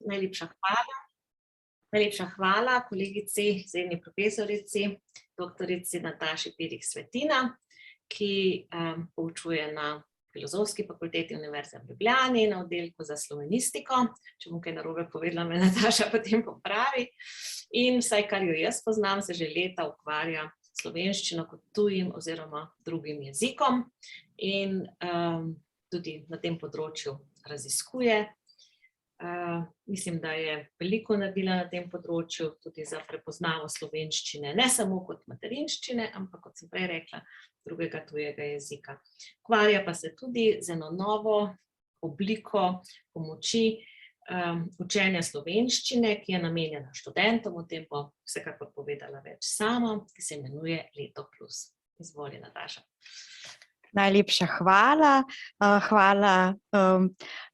Najlepša hvala. Najlepša hvala kolegici, izredni profesorici, doktorici Nataši Pirih Svetina, ki poučuje na Filozofski fakulteti Univerze v Ljubljani na oddelku za slovenistiko. Če bom kaj narobe povedala, me Nataša potem popravi. In vsaj, kar jo jaz poznam, se že leta ukvarja slovenščino kot tujim oziroma drugim jezikom in tudi na tem področju raziskuje. Mislim, da je veliko naredila na tem področju, tudi za prepoznavo slovenščine, ne samo kot materinščine, ampak, kot sem prej rekla, drugega tujega jezika. Ukvarja pa se tudi z eno novo obliko pomoči učenja slovenščine, ki je namenjena študentom, o tem bo vsekakor povedala več sama, ki se imenuje Leto plus. Izvoli, Nataša. Najlepša hvala. Hvala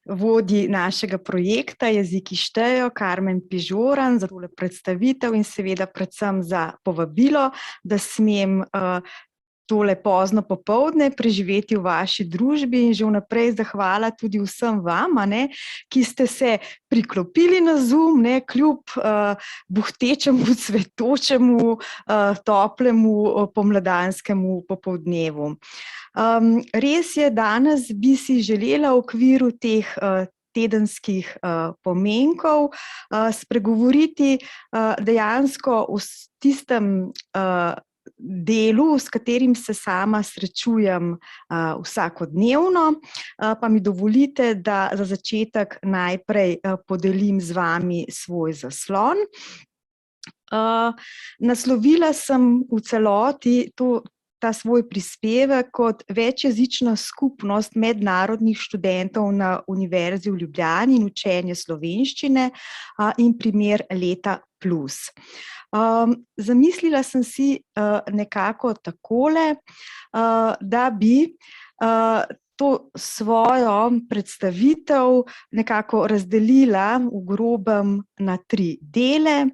vodji našega projekta Jeziki štejejo, Karmen Pižoran, za tole predstavitev in seveda predvsem za povabilo, da smem tole pozno popoldne preživeti v vaši družbi in že vnaprej zahvala tudi vsem vam, ki ste se priklopili na Zoom, kljub buhtečemu, cvetočemu, toplemu pomladanskemu popoldnevu. Res je, danes bi si želela v okviru teh tedenskih pomenkov spregovoriti dejansko o tistem delu, s katerim se sama srečujem vsakodnevno, pa mi dovolite, da za začetek najprej podelim z vami svoj zaslon. Naslovila sem v celoti ta svoj prispevek kot večjezična skupnost mednarodnih študentov na Univerzi v Ljubljani in učenje slovenščine in primer Leta plus. Zamislila sem si nekako takole, da bi to svojo predstavitev nekako razdelila v grobem na 3 dele.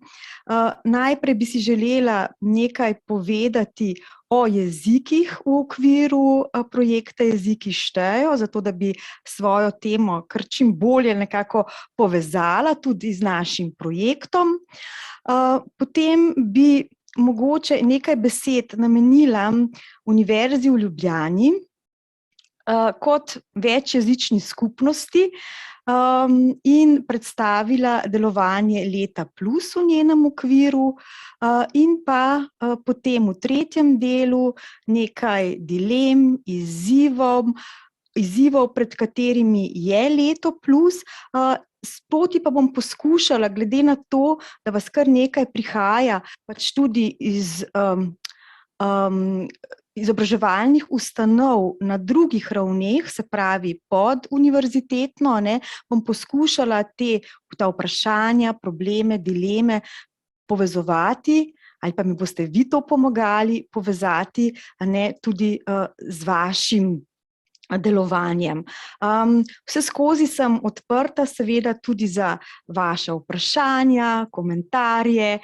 Najprej bi si želela nekaj povedati o jezikih v okviru projekta Jeziki štejejo, zato da bi svojo temo kar čim bolje nekako povezala tudi z našim projektom. Potem bi mogoče nekaj besed namenila Univerzi v Ljubljani kot večjezični skupnosti in predstavila delovanje Leta plus v njenem okviru in pa potem v 3. delu nekaj dilem, izzivov, pred katerimi je Leto plus. Sproti pa bom poskušala, glede na to, da vas kar nekaj prihaja, pač tudi iz izobraževalnih ustanov na drugih ravneh, se pravi poduniverzitetno, bom poskušala ta vprašanja, probleme, dileme povezovati, ali pa mi boste vi to pomagali povezati, tudi z vašim delovanjem. Vseskozi sem odprta seveda tudi za vaše vprašanja, komentarje,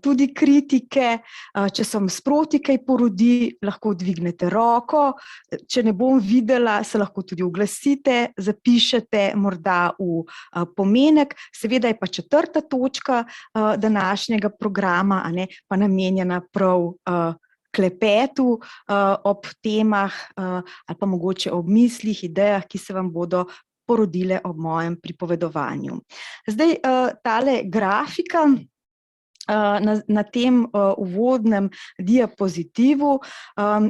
tudi kritike. Če sem sproti kaj porodi, lahko dvignete roko. Če ne bom videla, se lahko tudi oglasite, zapišete morda v pomenek. Seveda je pa 4. točka današnjega programa pa namenjena prav klepetu ob temah ali pa mogoče ob mislih, idejah, ki se vam bodo porodile ob mojem pripovedovanju. Zdaj, tale grafika na tem uvodnem diapozitivu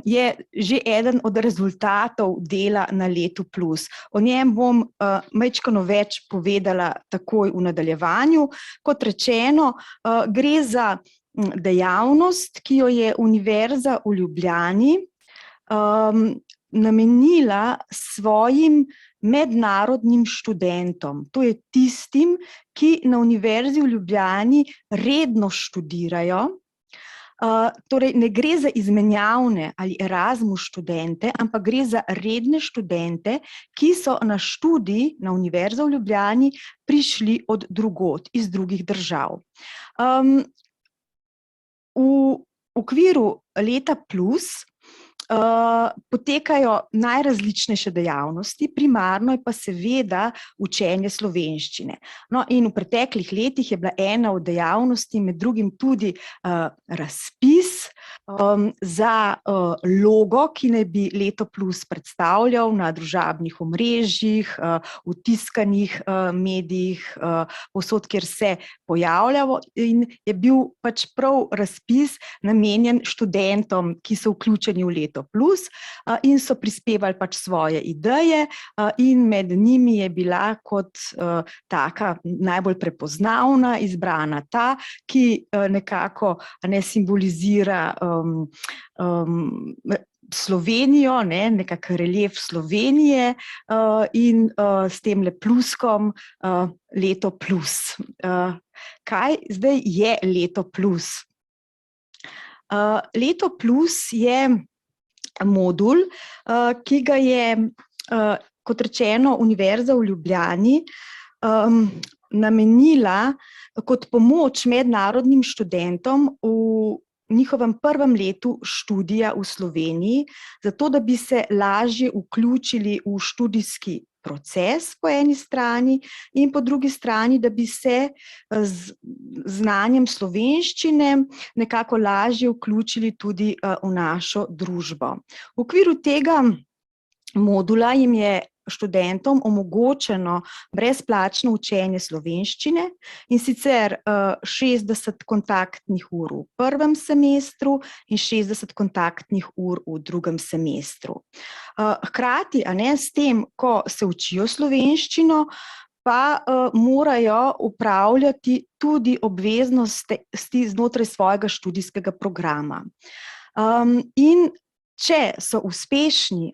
je že eden od rezultatov dela na Letu plus. O njem bom majčkeno več povedala takoj v nadaljevanju. Kot rečeno, gre za dejavnost, ki jo je Univerza v Ljubljani namenila svojim mednarodnim študentom. To je tistim, ki na Univerzi v Ljubljani redno študirajo. Torej, ne gre za izmenjavne ali Erasmus študente, ampak gre za redne študente, ki so na študij na Univerzo v Ljubljani prišli od drugod, iz drugih držav. V okviru Leta plus potekajo najrazličnejše dejavnosti, primarno je pa seveda učenje slovenščine. No, in v preteklih letih je bila ena od dejavnosti med drugim tudi razpis za logo, ki naj bi Leto Plus predstavljal na družabnih omrežjih, v tiskanih medijih, povsod, kjer se pojavljamo, in je bil pač prav razpis namenjen študentom, ki so vključeni v Leto Plus in so prispevali pač svoje ideje, in med njimi je bila kot taka najbolj prepoznavna izbrana ta, ki nekako simbolizira Slovenijo, nekako relief Slovenije in s temle pluskom Leto Plus. Kaj zdaj je Leto Plus? Leto Plus je modul, ki ga je, kot rečeno, Univerza v Ljubljani namenila kot pomoč mednarodnim študentom v njihovem prvem letu študija v Sloveniji, zato da bi se lažje vključili v študijski proces po eni strani in po drugi strani, da bi se z znanjem slovenščine nekako lažje vključili tudi v našo družbo. V okviru tega modula jim je študentom omogočeno brezplačno učenje slovenščine, in sicer 60 kontaktnih ur v prvem semestru in 60 kontaktnih ur v drugem semestru. Hkrati, s tem, ko se učijo slovenščino, pa morajo upravljati tudi obveznosti znotraj svojega študijskega programa. In če so uspešni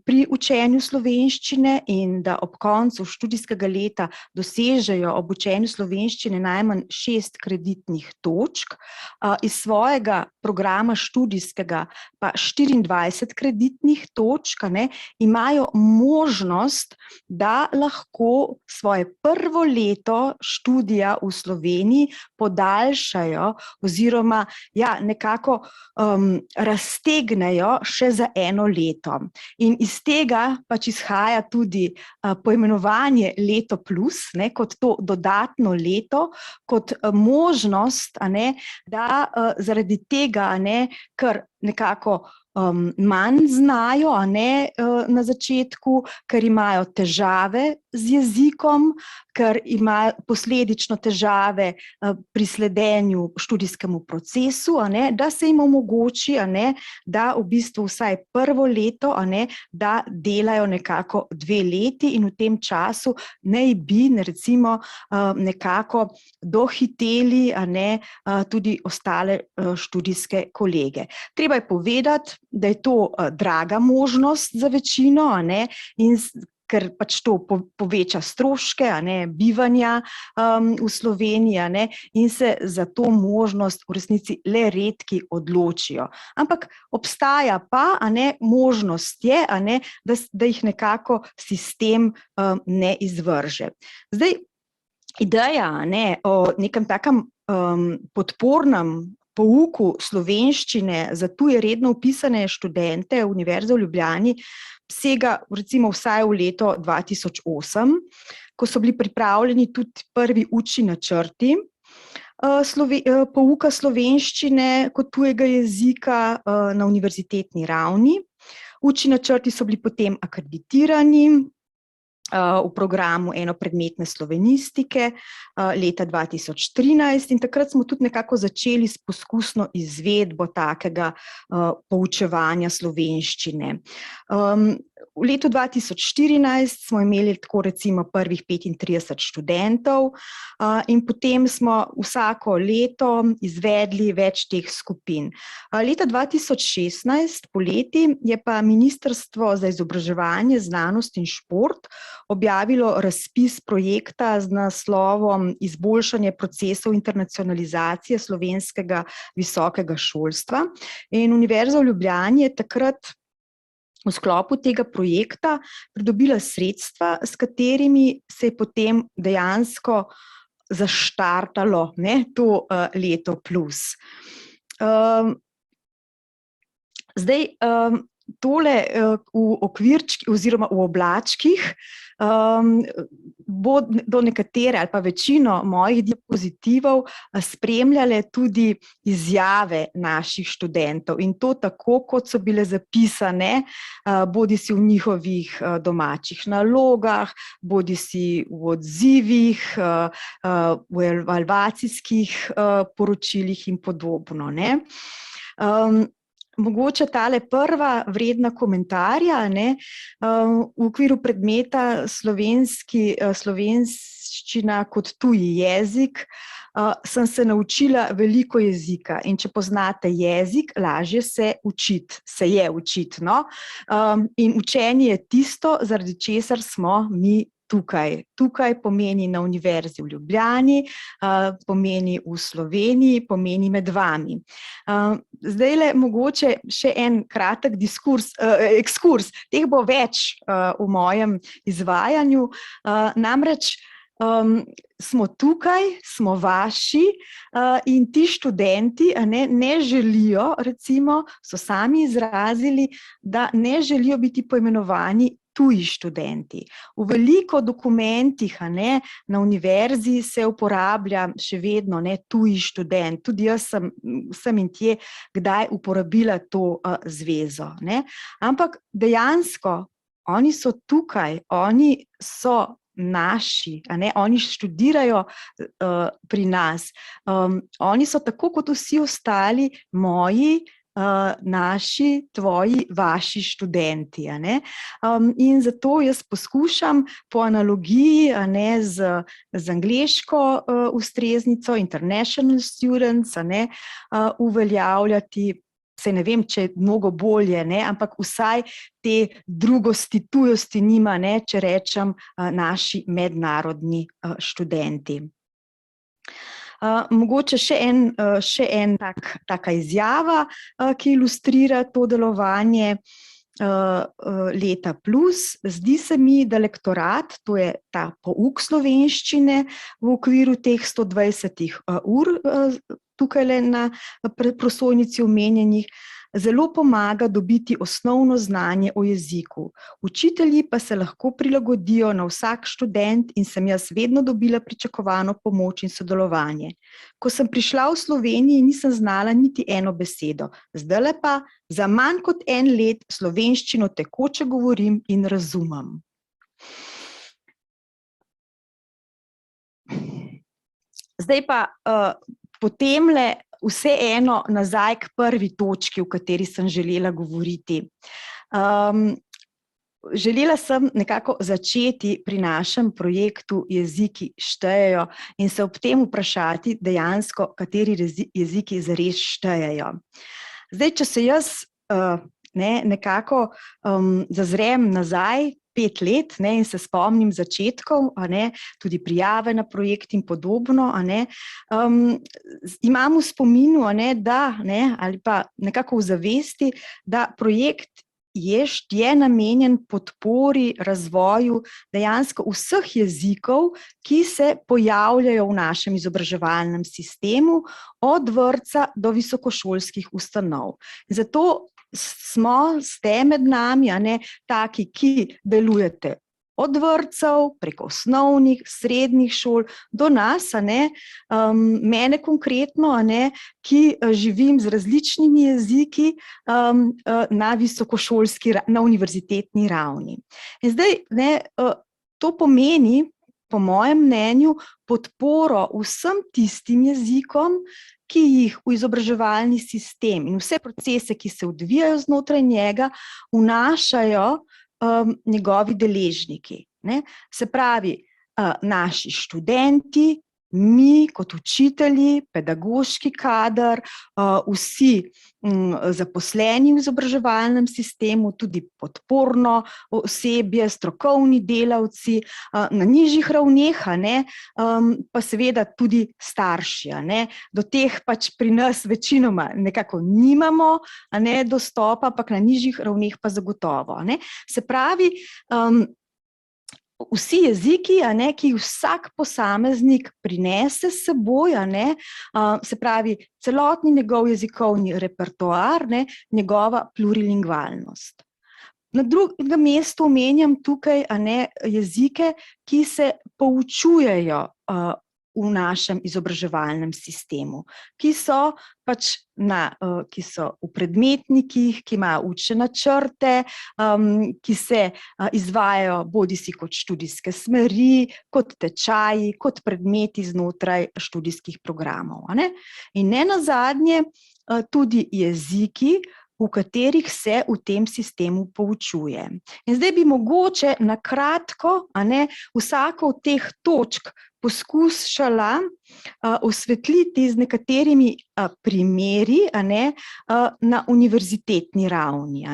pri učenju slovenščine in da ob koncu študijskega leta dosežejo ob učenju slovenščine najmanj 6 kreditnih točk, iz svojega programa študijskega pa 24 kreditnih točk, imajo možnost, da lahko svoje prvo leto študija v Sloveniji podaljšajo oziroma nekako raztegnejo še za eno leto. In iz tega pač izhaja tudi poimenovanje Leto Plus, kot to dodatno leto, kot možnost, da zaradi tega, ker nekako manj znajo na začetku, ker imajo težave z jezikom, ker imajo posledično težave pri sledenju študijskemu procesu, da se jim omogoči, da v bistvu vsaj prvo leto, da delajo nekako 2 leti in v tem času naj bi recimo nekako dohiteli tudi ostale študijske kolege. Treba je povedati, da je to draga možnost za večino, in ker pač to poveča stroške bivanja v Sloveniji, in se za to možnost v resnici le redki odločijo. Ampak obstaja pa, možnost je, da jih nekako sistem ne izvrže. Zdaj, ideja o nekem takem podpornem pouku slovenščine za tuje redno vpisane študente Univerze v Ljubljani sega recimo vsaj v leto 2008, ko so bili pripravljeni tudi prvi učni načrti pouka slovenščine kot tujega jezika na univerzitetni ravni. Učni načrti so bili potem akreditirani v programu enopredmetne slovenistike leta 2013 in takrat smo tudi nekako začeli s poskusno izvedbo takega poučevanja slovenščine. V letu 2014 smo imeli tako recimo prvih 35 študentov in potem smo vsako leto izvedli več teh skupin. Leta 2016 poleti je pa Ministrstvo za izobraževanje, znanost in šport objavilo razpis projekta z naslovom Izboljšanje procesov internacionalizacije slovenskega visokega šolstva. In Univerza v Ljubljani je takrat v sklopu tega projekta pridobila sredstva, s katerimi se je potem dejansko zaštartalo to Leto Plus. Zdaj, tole v okvirčkih oziroma v oblačkih bodo nekatere ali pa večino mojih diapozitivov spremljale tudi izjave naših študentov in to tako, kot so bile zapisane, bodisi v njihovih domačih nalogah, bodisi v odzivih, v evalvacijskih poročilih in podobno, ne. Mogoče tale prva vredna komentarja, ne, v okviru predmeta slovenščina kot tuji jezik, sem se naučila veliko jezika in če poznate jezik, lažje se je učiti, no. In učenje je tisto, zaradi česar smo mi tukaj. Tukaj pomeni na Univerzi v Ljubljani, pomeni v Sloveniji, pomeni med vami. Zdajle mogoče še en kratek ekskurs, teh bo več v mojem izvajanju, namreč smo tukaj, smo vaši in ti študenti ne želijo, recimo, so sami izrazili, da ne želijo biti poimenovani tuji študenti. V veliko dokumentih na univerzi se uporablja še vedno tuji študent. Tudi jaz sem in tje kdaj uporabila to zvezo. Ampak dejansko oni so tukaj, oni so naši, oni študirajo pri nas. Oni so tako kot vsi ostali moji, naši, tvoji, vaši študenti. In zato jaz poskušam po analogiji z angleško ustreznico, international students, uveljavljati, saj ne vem, če je mnogo bolje, ampak vsaj te drugosti, tujosti nima, če rečem naši mednarodni študenti. Mogoče še en taka izjava, ki ilustrira to delovanje Leta plus. Zdi se mi, da lektorat, to je ta pouk slovenščine v okviru teh 120 ur, tukaj na prosojnici omenjenih, zelo pomaga dobiti osnovno znanje o jeziku. Učitelji pa se lahko prilagodijo na vsak študent in sem jaz vedno dobila pričakovano pomoč in sodelovanje. Ko sem prišla v Sloveniji, nisem znala niti eno besedo. Zdajle pa za manj kot 1 let slovenščino tekoče govorim in razumem. Zdaj pa potemle vseeno nazaj k prvi točki, o kateri sem želela govoriti. Želela sem nekako začeti pri našem projektu Jeziki štejejo in se ob tem vprašati dejansko, kateri jeziki zares štejejo. Zdaj, če se jaz nekako zazrem nazaj 5 let in se spomnim začetkov, tudi prijave na projekt in podobno, imam v spominu, da, ali pa nekako v zavesti, da projekt je namenjen podpori, razvoju dejansko vseh jezikov, ki se pojavljajo v našem izobraževalnem sistemu, od vrtca do visokošolskih ustanov. Zato ste med nami, taki, ki delujete od vrtcev, preko osnovnih, srednjih šol, do nas, mene konkretno, ki živim z različnimi jeziki na visokošolski, na univerzitetni ravni. In zdaj, to pomeni, po mojem mnenju, podporo vsem tistim jezikom, ki jih v izobraževalni sistem in vse procese, ki se odvijajo znotraj njega, vnašajo njegovi deležniki. Se pravi, naši študenti, mi kot učitelji, pedagoški kader, vsi zaposleni v izobraževalnem sistemu, tudi podporno osebje, strokovni delavci, na nižjih ravneh, pa seveda tudi starši. Do teh pač pri nas večinoma nekako nimamo dostopa, ampak na nižjih ravneh pa zagotovo. Se pravi, vsi jeziki, ki jih vsak posameznik prinese s seboj, se pravi celotni njegov jezikovni repertoar, njegova plurilingvalnost. Na drugem mestu omenjam tukaj jezike, ki se poučujejo v našem izobraževalnem sistemu, ki so ki so v predmetnikih, ki imajo učne načrte, ki se izvajajo bodisi kot študijske smeri, kot tečaji, kot predmeti znotraj študijskih programov. In nenazadnje tudi jeziki, v katerih se v tem sistemu poučuje. In zdaj bi mogoče na kratko vsako od teh točk poskušala osvetliti z nekaterimi primeri na univerzitetni ravni.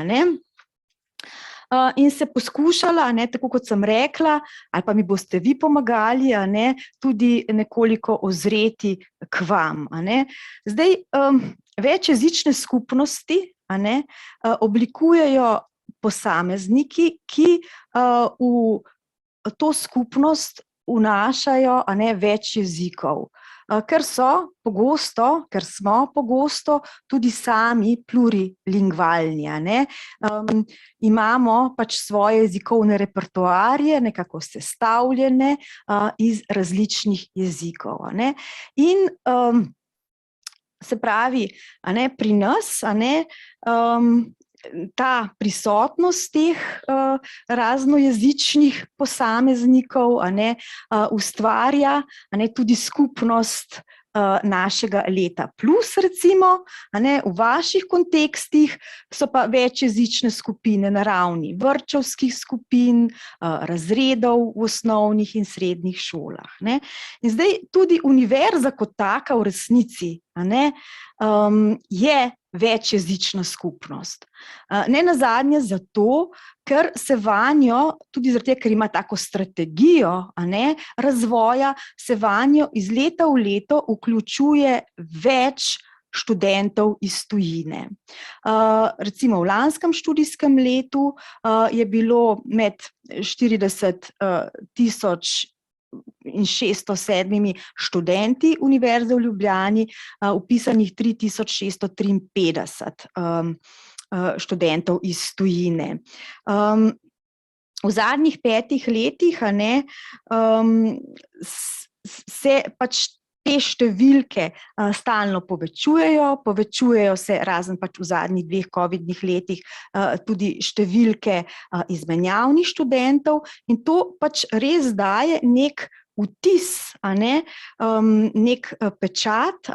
In se poskušala, tako kot sem rekla, ali pa mi boste vi pomagali, tudi nekoliko ozreti k vam. Zdaj, večjezične skupnosti oblikujejo posamezniki, ki v to skupnost vnašajo več jezikov, ker smo pogosto tudi sami plurilingvalni. Imamo svoje jezikovne repertoarje, nekako sestavljene iz različnih jezikov. In se pravi, pri nas ta prisotnost teh raznojezičnih posameznikov ustvarja tudi skupnost našega leta plus, recimo, v vaših kontekstih so pa večjezične skupine na ravni vrtčevskih skupin, razredov v osnovnih in srednjih šolah. In zdaj tudi univerza kot taka v resnici je večjezična skupnost. Nenazadnje zato, ker se vanjo, tudi zaradi tega, ker ima tako strategijo razvoja, se vanjo iz leta v leto vključuje več študentov iz tujine. Recimo v lanskem študijskem letu je bilo med 40.607 študenti Univerze v Ljubljani vpisanih 3653 študentov iz tujine. V zadnjih 5 letih se te številke stalno povečujejo se, razen v zadnjih 2 covidnih letih, tudi številke izmenjavnih študentov, in to res daje nek vtis, nek pečat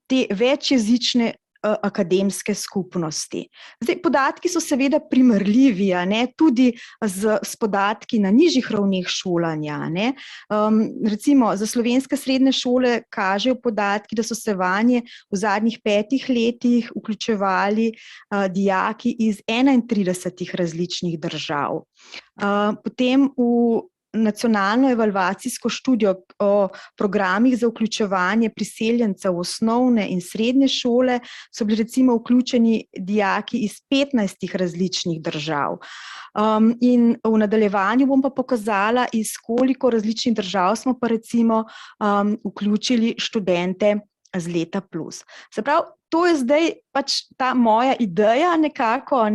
te večjezične akademske skupnosti. Zdaj, podatki so seveda primerljivi, tudi s podatki na nižjih ravneh šolanja. Recimo za slovenske srednje šole kažejo podatki, da so se vanje v zadnjih 5 letih vključevali dijaki iz 31 različnih držav. Potem v nacionalno evalvacijsko študijo o programih za vključevanje priseljencev v osnovne in srednje šole so bili recimo vključeni dijaki iz 15 različnih držav. In v nadaljevanju bom pa pokazala, iz koliko različnih držav smo pa recimo vključili študente z leta plus. Se pravi, to je zdaj ta moja ideja nekako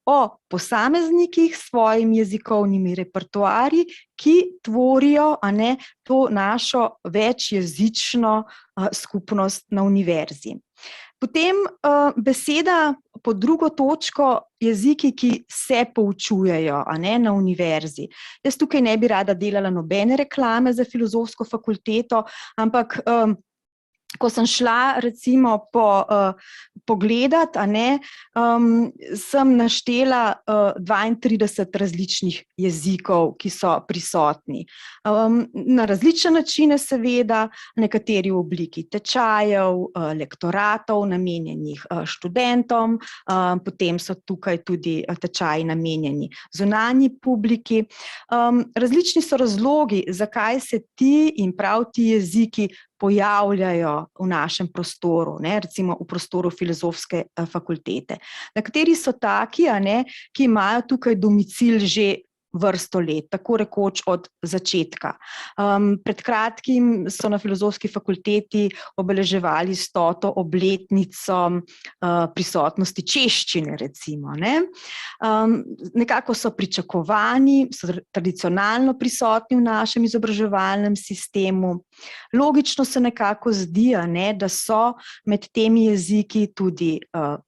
o posameznikih s svojimi jezikovnimi repertoarji, ki tvorijo to našo večjezično skupnost na univerzi. Potem beseda pod drugo točko, jeziki, ki se poučujejo na univerzi. Jaz tukaj ne bi rada delala nobene reklame za filozofsko fakulteto, ampak ko sem šla recimo pogledat, sem naštela 32 različnih jezikov, ki so prisotni. Na različne načine seveda, nekateri v obliki tečajev, lektoratov, namenjenih študentom, potem so tukaj tudi tečaji namenjeni zunanji publiki. Različni so razlogi, zakaj se ti in prav ti jeziki pojavljajo v našem prostoru, recimo v prostoru filozofske fakultete. Nekateri so taki, ki imajo tukaj domicil že vrsto let, tako rekoč od začetka. Pred kratkim so na Filozofski fakulteti obeleževali 100. obletnico prisotnosti češčine, recimo. Nekako so pričakovani, so tradicionalno prisotni v našem izobraževalnem sistemu. Logično se nekako zdi, da so med temi jeziki tudi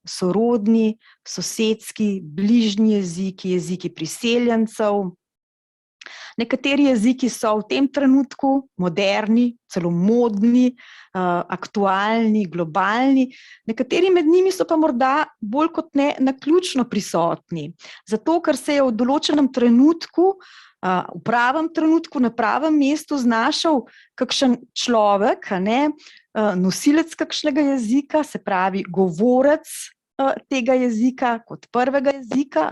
sorodni, sosedski, bližnji jeziki, jeziki priseljencev. Nekateri jeziki so v tem trenutku moderni, celo modni, aktualni, globalni, nekateri med njimi so pa morda bolj kot ne naključno prisotni. Zato, ker se je v določenem trenutku, v pravem trenutku, na pravem mestu znašel kakšen človek, nosilec kakšnega jezika, se pravi govorec tega jezika kot prvega jezika,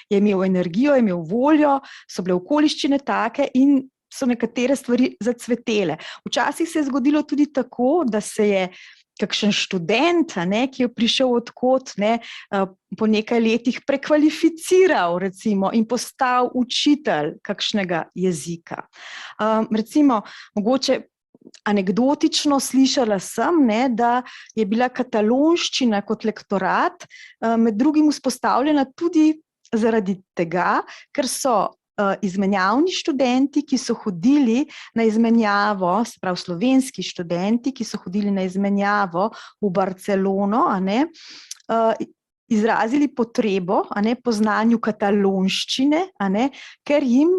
je imel energijo, je imel voljo, so bile okoliščine take in so nekatere stvari zacvetele. Včasih se je zgodilo tudi tako, da se je kakšen študent, ki je prišel od kod, po nekaj letih prekvalificiral, recimo, in postal učitelj kakšnega jezika. Recimo, mogoče anekdotično slišala sem, da je bila katalonščina kot lektorat med drugim vzpostavljena tudi zaradi tega, ker so izmenjavni študenti, ki so hodili na izmenjavo, se pravi slovenski študenti, ki so hodili na izmenjavo v Barcelono, izrazili potrebo po znanju katalonščine, ker jim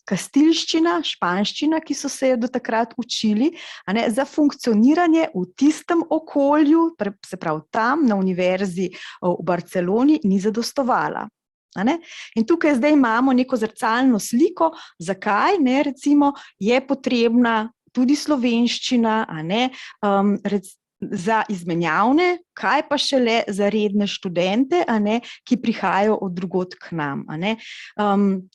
kastilščina, španščina, ki so se do takrat učili, za funkcioniranje v tistem okolju, se pravi tam na univerzi v Barceloni, ni zadostovala. In tukaj zdaj imamo neko zrcalno sliko, zakaj recimo je potrebna tudi slovenščina, za izmenjavne, kaj pa šele za redne študente, ki prihajajo od drugod k nam.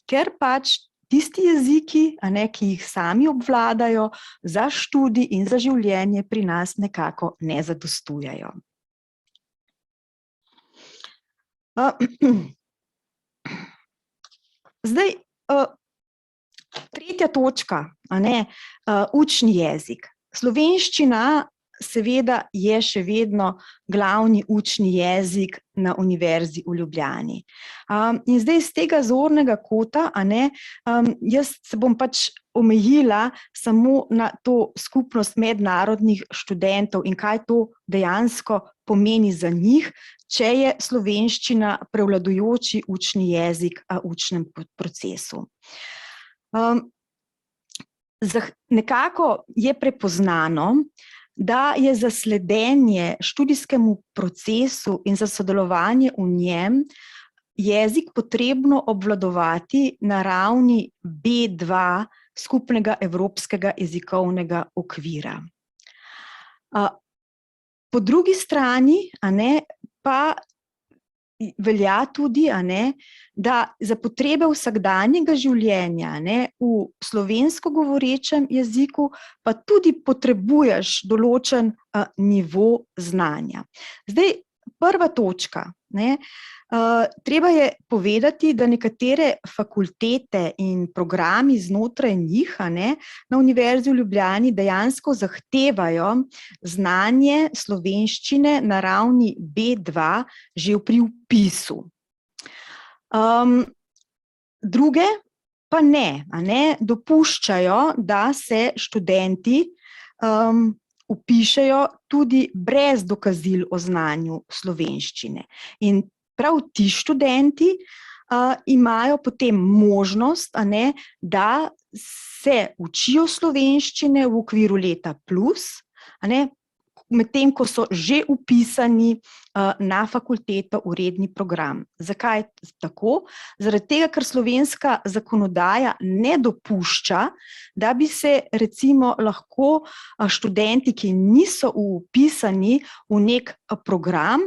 Ker pač tisti jeziki, ki jih sami obvladajo, za študij in za življenje pri nas nekako ne zadostujejo. Zdaj, tretja točka, učni jezik. Slovenščina seveda je še vedno glavni učni jezik na Univerzi v Ljubljani. In zdaj iz tega zornega kota, jaz se bom pač omejila samo na to skupnost mednarodnih študentov in kaj to dejansko pomeni za njih, če je slovenščina prevladujoči učni jezik v učnem procesu. Nekako je prepoznano, da je za sledenje študijskemu procesu in za sodelovanje v njem jezik potrebno obvladovati na ravni B2 skupnega evropskega jezikovnega okvira. Po drugi strani pa velja tudi, da za potrebe vsakdanjega življenja v slovensko govorečem jeziku pa tudi potrebuješ določen nivo znanja. Zdaj, prva točka. Treba je povedati, da nekatere fakultete in programi znotraj njih na Univerzi v Ljubljani dejansko zahtevajo znanje slovenščine na ravni B2 že pri vpisu. Druge pa ne, dopuščajo, da se študenti vpišejo tudi brez dokazil o znanju slovenščine. In prav ti študenti imajo potem možnost, da se učijo slovenščine v okviru leta plus, medtem ko so že vpisani na fakulteto v redni program. Zakaj tako? Zaradi tega, ker slovenska zakonodaja ne dopušča, da bi se recimo lahko študenti, ki niso vpisani v nek program,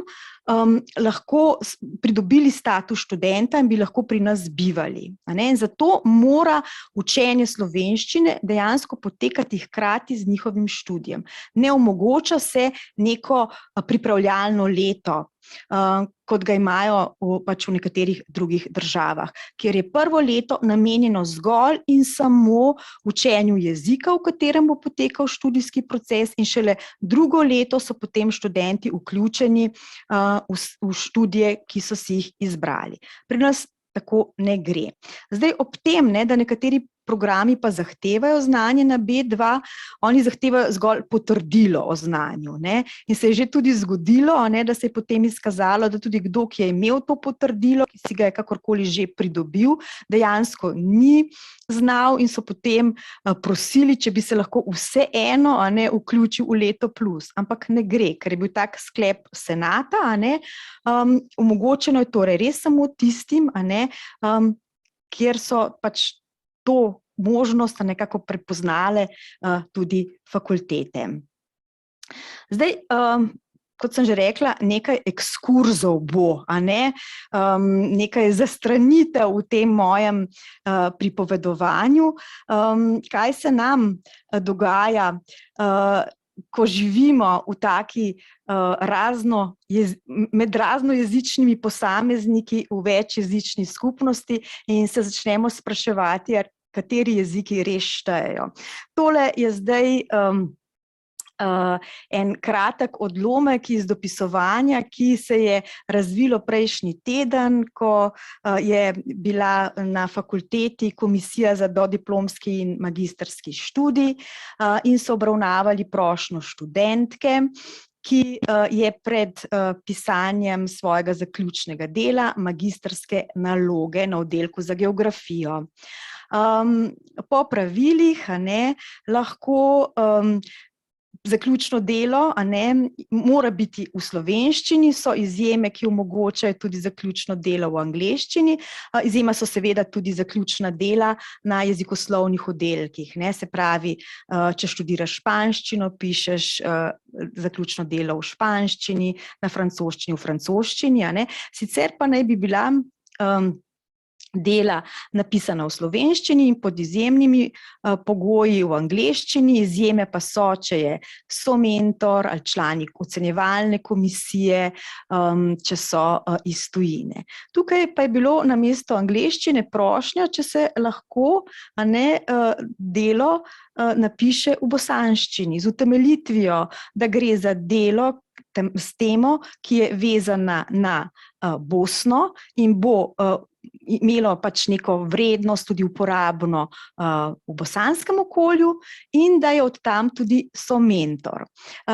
lahko pridobili status študenta in bi lahko pri nas bivali. In zato mora učenje slovenščine dejansko potekati hkrati z njihovim študijem. Ne omogoča se neko pripravljalno leto leto, kot ga imajo pač v nekaterih drugih državah, kjer je prvo leto namenjeno zgolj in samo učenju jezika, v katerem bo potekal študijski proces, in šele drugo leto so potem študenti vključeni v študije, ki so si jih izbrali. Pri nas tako ne gre. Zdaj ob tem, da nekateri programi pa zahtevajo znanje na B2, oni zahtevajo zgolj potrdilo o znanju. In se je že tudi zgodilo, da se je potem izkazalo, da tudi kdo, ki je imel to potrdilo, ki si ga je kakorkoli že pridobil, dejansko ni znal in so potem prosili, če bi se lahko vseeno vključil v leto plus. Ampak ne gre, ker je bil tak sklep senata, omogočeno je torej res samo tistim, kjer so pač to možnost nekako prepoznale tudi fakultete. Zdaj, kot sem že rekla, nekaj ekskurzov bo, nekaj zastranitev v tem mojem pripovedovanju, kaj se nam dogaja, ko živimo v taki med raznojezičnimi posamezniki v večjezični skupnosti in se začnemo spraševati, kateri jeziki res štejejo. Tole je zdaj en kratek odlomek iz dopisovanja, ki se je razvilo prejšnji teden, ko je bila na fakulteti komisija za dodiplomski in magistrski študij in so obravnavali prošnjo študentke, ki je pred pisanjem svojega zaključnega dela magistrske naloge na oddelku za geografijo. Po pravilih lahko zaključno delo mora biti v slovenščini, so izjeme, ki omogočajo tudi zaključno delo v angleščini, izjema so seveda tudi zaključna dela na jezikoslovnih oddelkih, se pravi, če študiraš španščino, pišeš zaključno delo v španščini, na francoščini v francoščini, sicer pa naj bi bila dela napisana v slovenščini in pod izjemnimi pogoji v angleščini, izjeme pa so, če je somentor ali člani ocenjevalne komisije, če so iz tujine. Tukaj pa je bilo namesto angleščine prošnja, če se lahko delo napiše v bosanščini, z utemeljitvijo, da gre za delo s temo, ki je vezana na Bosno in bo imelo pač neko vrednost, tudi uporabno v bosanskem okolju, in da je od tam tudi somentor.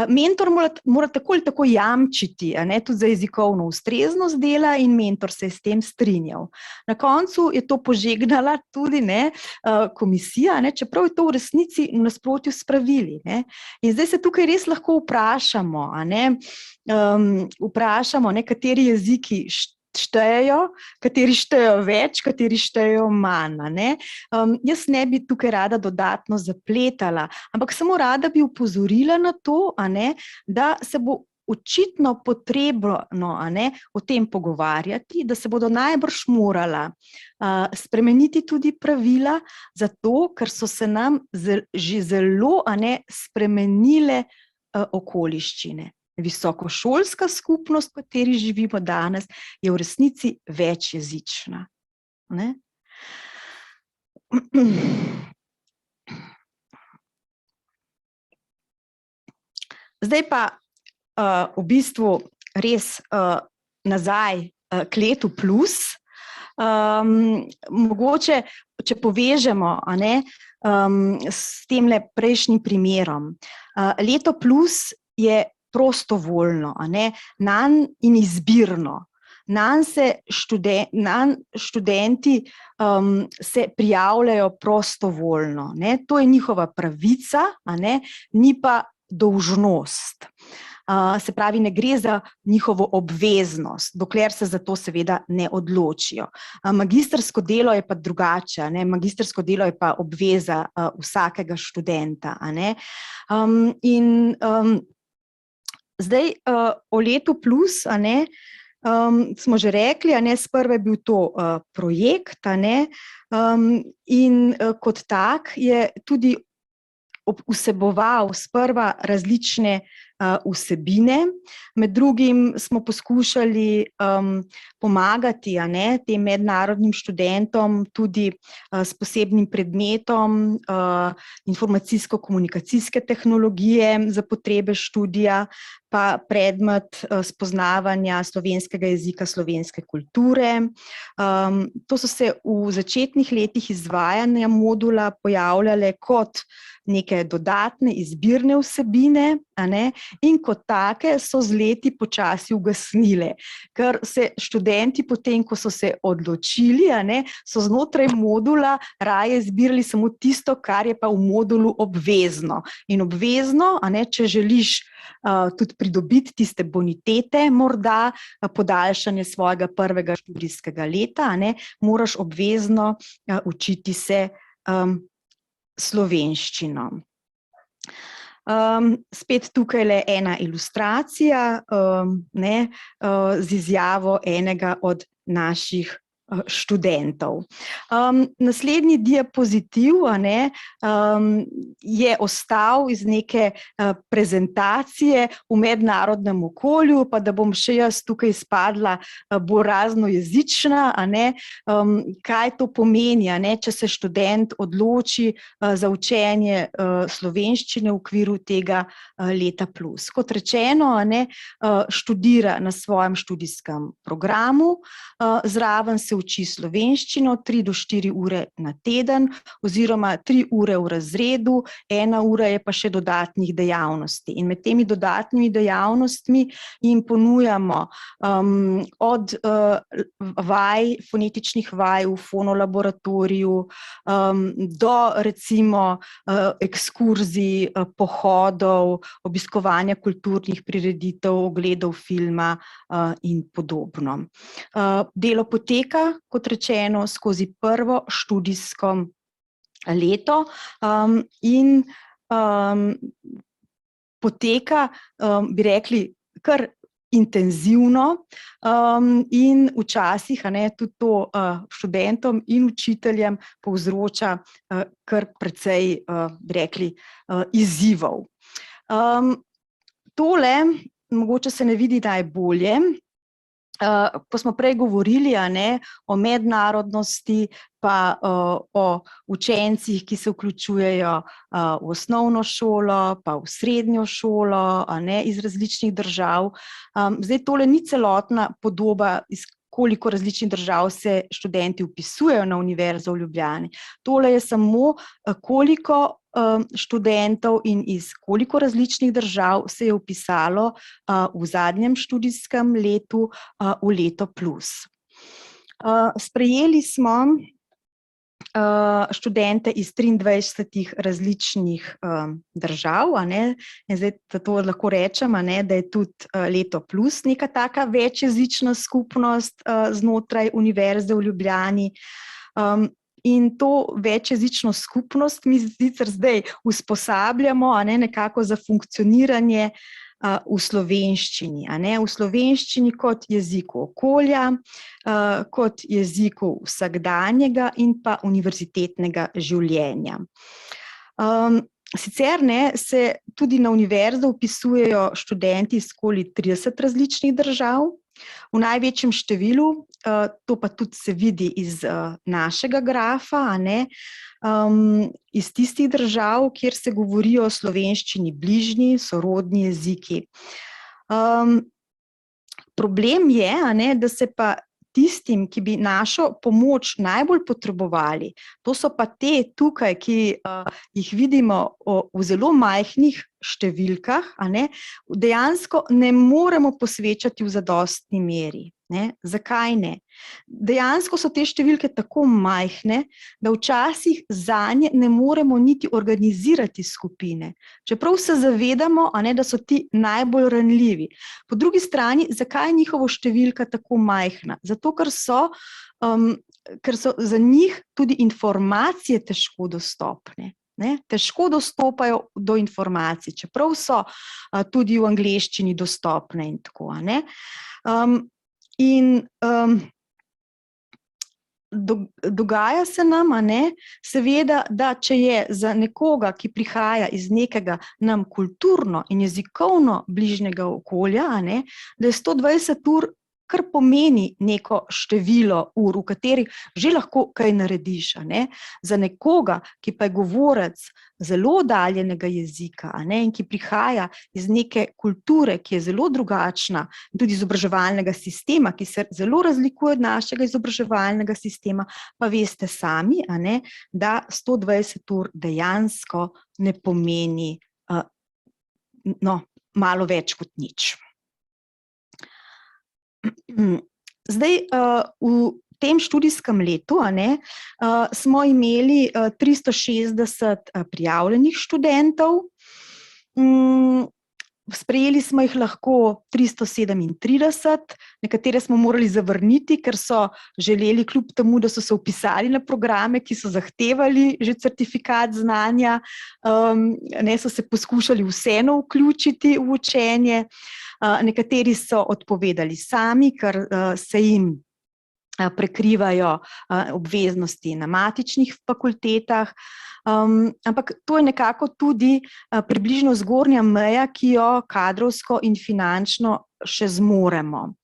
Mentor mora tako ali tako jamčiti, tudi za jezikovno ustreznost dela, in mentor se je s tem strinjal. Na koncu je to požegnala tudi komisija, čeprav je to v resnici v nasprotju s pravili. In zdaj se tukaj res lahko vprašamo, kateri jeziki štejejo, kateri štejejo več, kateri štejejo manj. Jaz ne bi tukaj rada dodatno zapletala, ampak samo rada bi opozorila na to, da se bo očitno potrebno o tem pogovarjati, da se bodo najbrž morala spremeniti tudi pravila, zato ker so se nam že zelo spremenile okoliščine. Visokošolska skupnost, v kateri živimo danes, je v resnici večjezična. Zdaj pa v bistvu res nazaj k letu plus. Mogoče, če povežemo s temle prejšnjim primerom. Leto plus je prostovoljno, nanj in izbirno. Nanj študenti se prijavljajo prostovoljno. To je njihova pravica, ni pa dolžnost. Se pravi, ne gre za njihovo obveznost, dokler se za to seveda ne odločijo. Magistrsko delo je pa drugače, magistrsko delo je pa obveza vsakega študenta. In zdaj o letu plus, smo že rekli, sprva je bil to projekt, in kot tak je tudi vseboval sprva različne vsebine. Med drugim smo poskušali pomagati tem mednarodnim študentom tudi s posebnim predmetom informacijsko-komunikacijske tehnologije za potrebe študija, pa predmet spoznavanja slovenskega jezika, slovenske kulture. To so se v začetnih letih izvajanja modula pojavljale kot neke dodatne izbirne vsebine, in kot take so z leti počasi ugasnile, ker se študenti potem, ko so se odločili, so znotraj modula raje izbirali samo tisto, kar je pa v modulu obvezno. In obvezno, če želiš tudi pridobiti tiste bonitete, morda podaljšanje svojega prvega študijskega leta, moraš obvezno učiti se slovenščino. Spet tukaj le ena ilustracija z izjavo enega od naših študentov. Naslednji diapozitiv je ostal iz neke prezentacije v mednarodnem okolju, pa da bom še jaz tukaj izpadla bolj raznojezična, kaj to pomeni, če se študent odloči za učenje slovenščine v okviru tega leta plus. Kot rečeno, študira na svojem študijskem programu, zraven se uči slovenščino 3 do 4 ure na teden oziroma 3 ure v razredu, 1 ura je pa še dodatnih dejavnosti. In med temi dodatnimi dejavnostmi jim ponujamo od vaj, fonetičnih vaj v fonolaboratoriju do recimo ekskurzij, pohodov, obiskovanja kulturnih prireditev, ogledov filma in podobno. Delo poteka, kot rečeno, skozi prvo študijsko leto in poteka, bi rekli, kar intenzivno in včasih tudi to študentom in učiteljem povzroča kar precej, bi rekli, izzivov. Tole, mogoče se ne vidi najbolje, ko smo prej govorili o mednarodnosti, pa o učencih, ki se vključujejo v osnovno šolo, pa v srednjo šolo iz različnih držav. Zdaj tole ni celotna podoba, iz koliko različnih držav se študenti vpisujejo na Univerzo v Ljubljani. Tole je samo, koliko študentov in iz koliko različnih držav se je vpisalo v zadnjem študijskem letu v leto plus. Sprejeli smo študente iz 23 različnih držav, in zdaj to lahko rečem, da je tudi leto plus neka taka večjezična skupnost znotraj Univerze v Ljubljani. In to večjezično skupnost mi sicer zdaj usposabljamo nekako za funkcioniranje v slovenščini. V slovenščini kot jeziku okolja, kot jeziku vsakdanjega in pa univerzitetnega življenja. Sicer se tudi na univerzo vpisujejo študenti iz okoli 30 različnih držav, v največjem številu, to pa tudi se vidi iz našega grafa, iz tistih držav, kjer se govorijo o slovenščini bližnji, sorodni jeziki. Problem je, da se pa tistim, ki bi našo pomoč najbolj potrebovali, to so pa te tukaj, ki jih vidimo v zelo majhnih številkah, dejansko ne moremo posvečati v zadostni meri. Zakaj ne? Dejansko so te številke tako majhne, da včasih zanje ne moremo niti organizirati skupine. Čeprav se zavedamo, da so ti najbolj ranljivi. Po drugi strani, zakaj je njihova številka tako majhna? Zato, ker so za njih tudi informacije težko dostopne. Težko dostopajo do informacij, čeprav so tudi v angleščini dostopne in tako. In dogaja se nam, seveda, da če je za nekoga, ki prihaja iz nekega nam kulturno in jezikovno bližnjega okolja, da je 120 ur kar pomeni neko število ur, v katerih že lahko kaj narediš. Za nekoga, ki pa je govorec zelo oddaljenega jezika, in ki prihaja iz neke kulture, ki je zelo drugačna, tudi izobraževalnega sistema, ki se zelo razlikuje od našega izobraževalnega sistema, pa veste sami, da 120 ur dejansko ne pomeni malo več kot nič. Zdaj, v tem študijskem letu smo imeli 360 prijavljenih študentov, sprejeli smo jih lahko 337, nekatere smo morali zavrniti, ker so želeli, kljub temu, da so se vpisali na programe, ki so zahtevali že certifikat znanja, so se poskušali vseeno vključiti v učenje. Nekateri so odpovedali sami, ker se jim prekrivajo obveznosti na matičnih fakultetah, ampak to je nekako tudi približno zgornja meja, ki jo kadrovsko in finančno še zmoremo.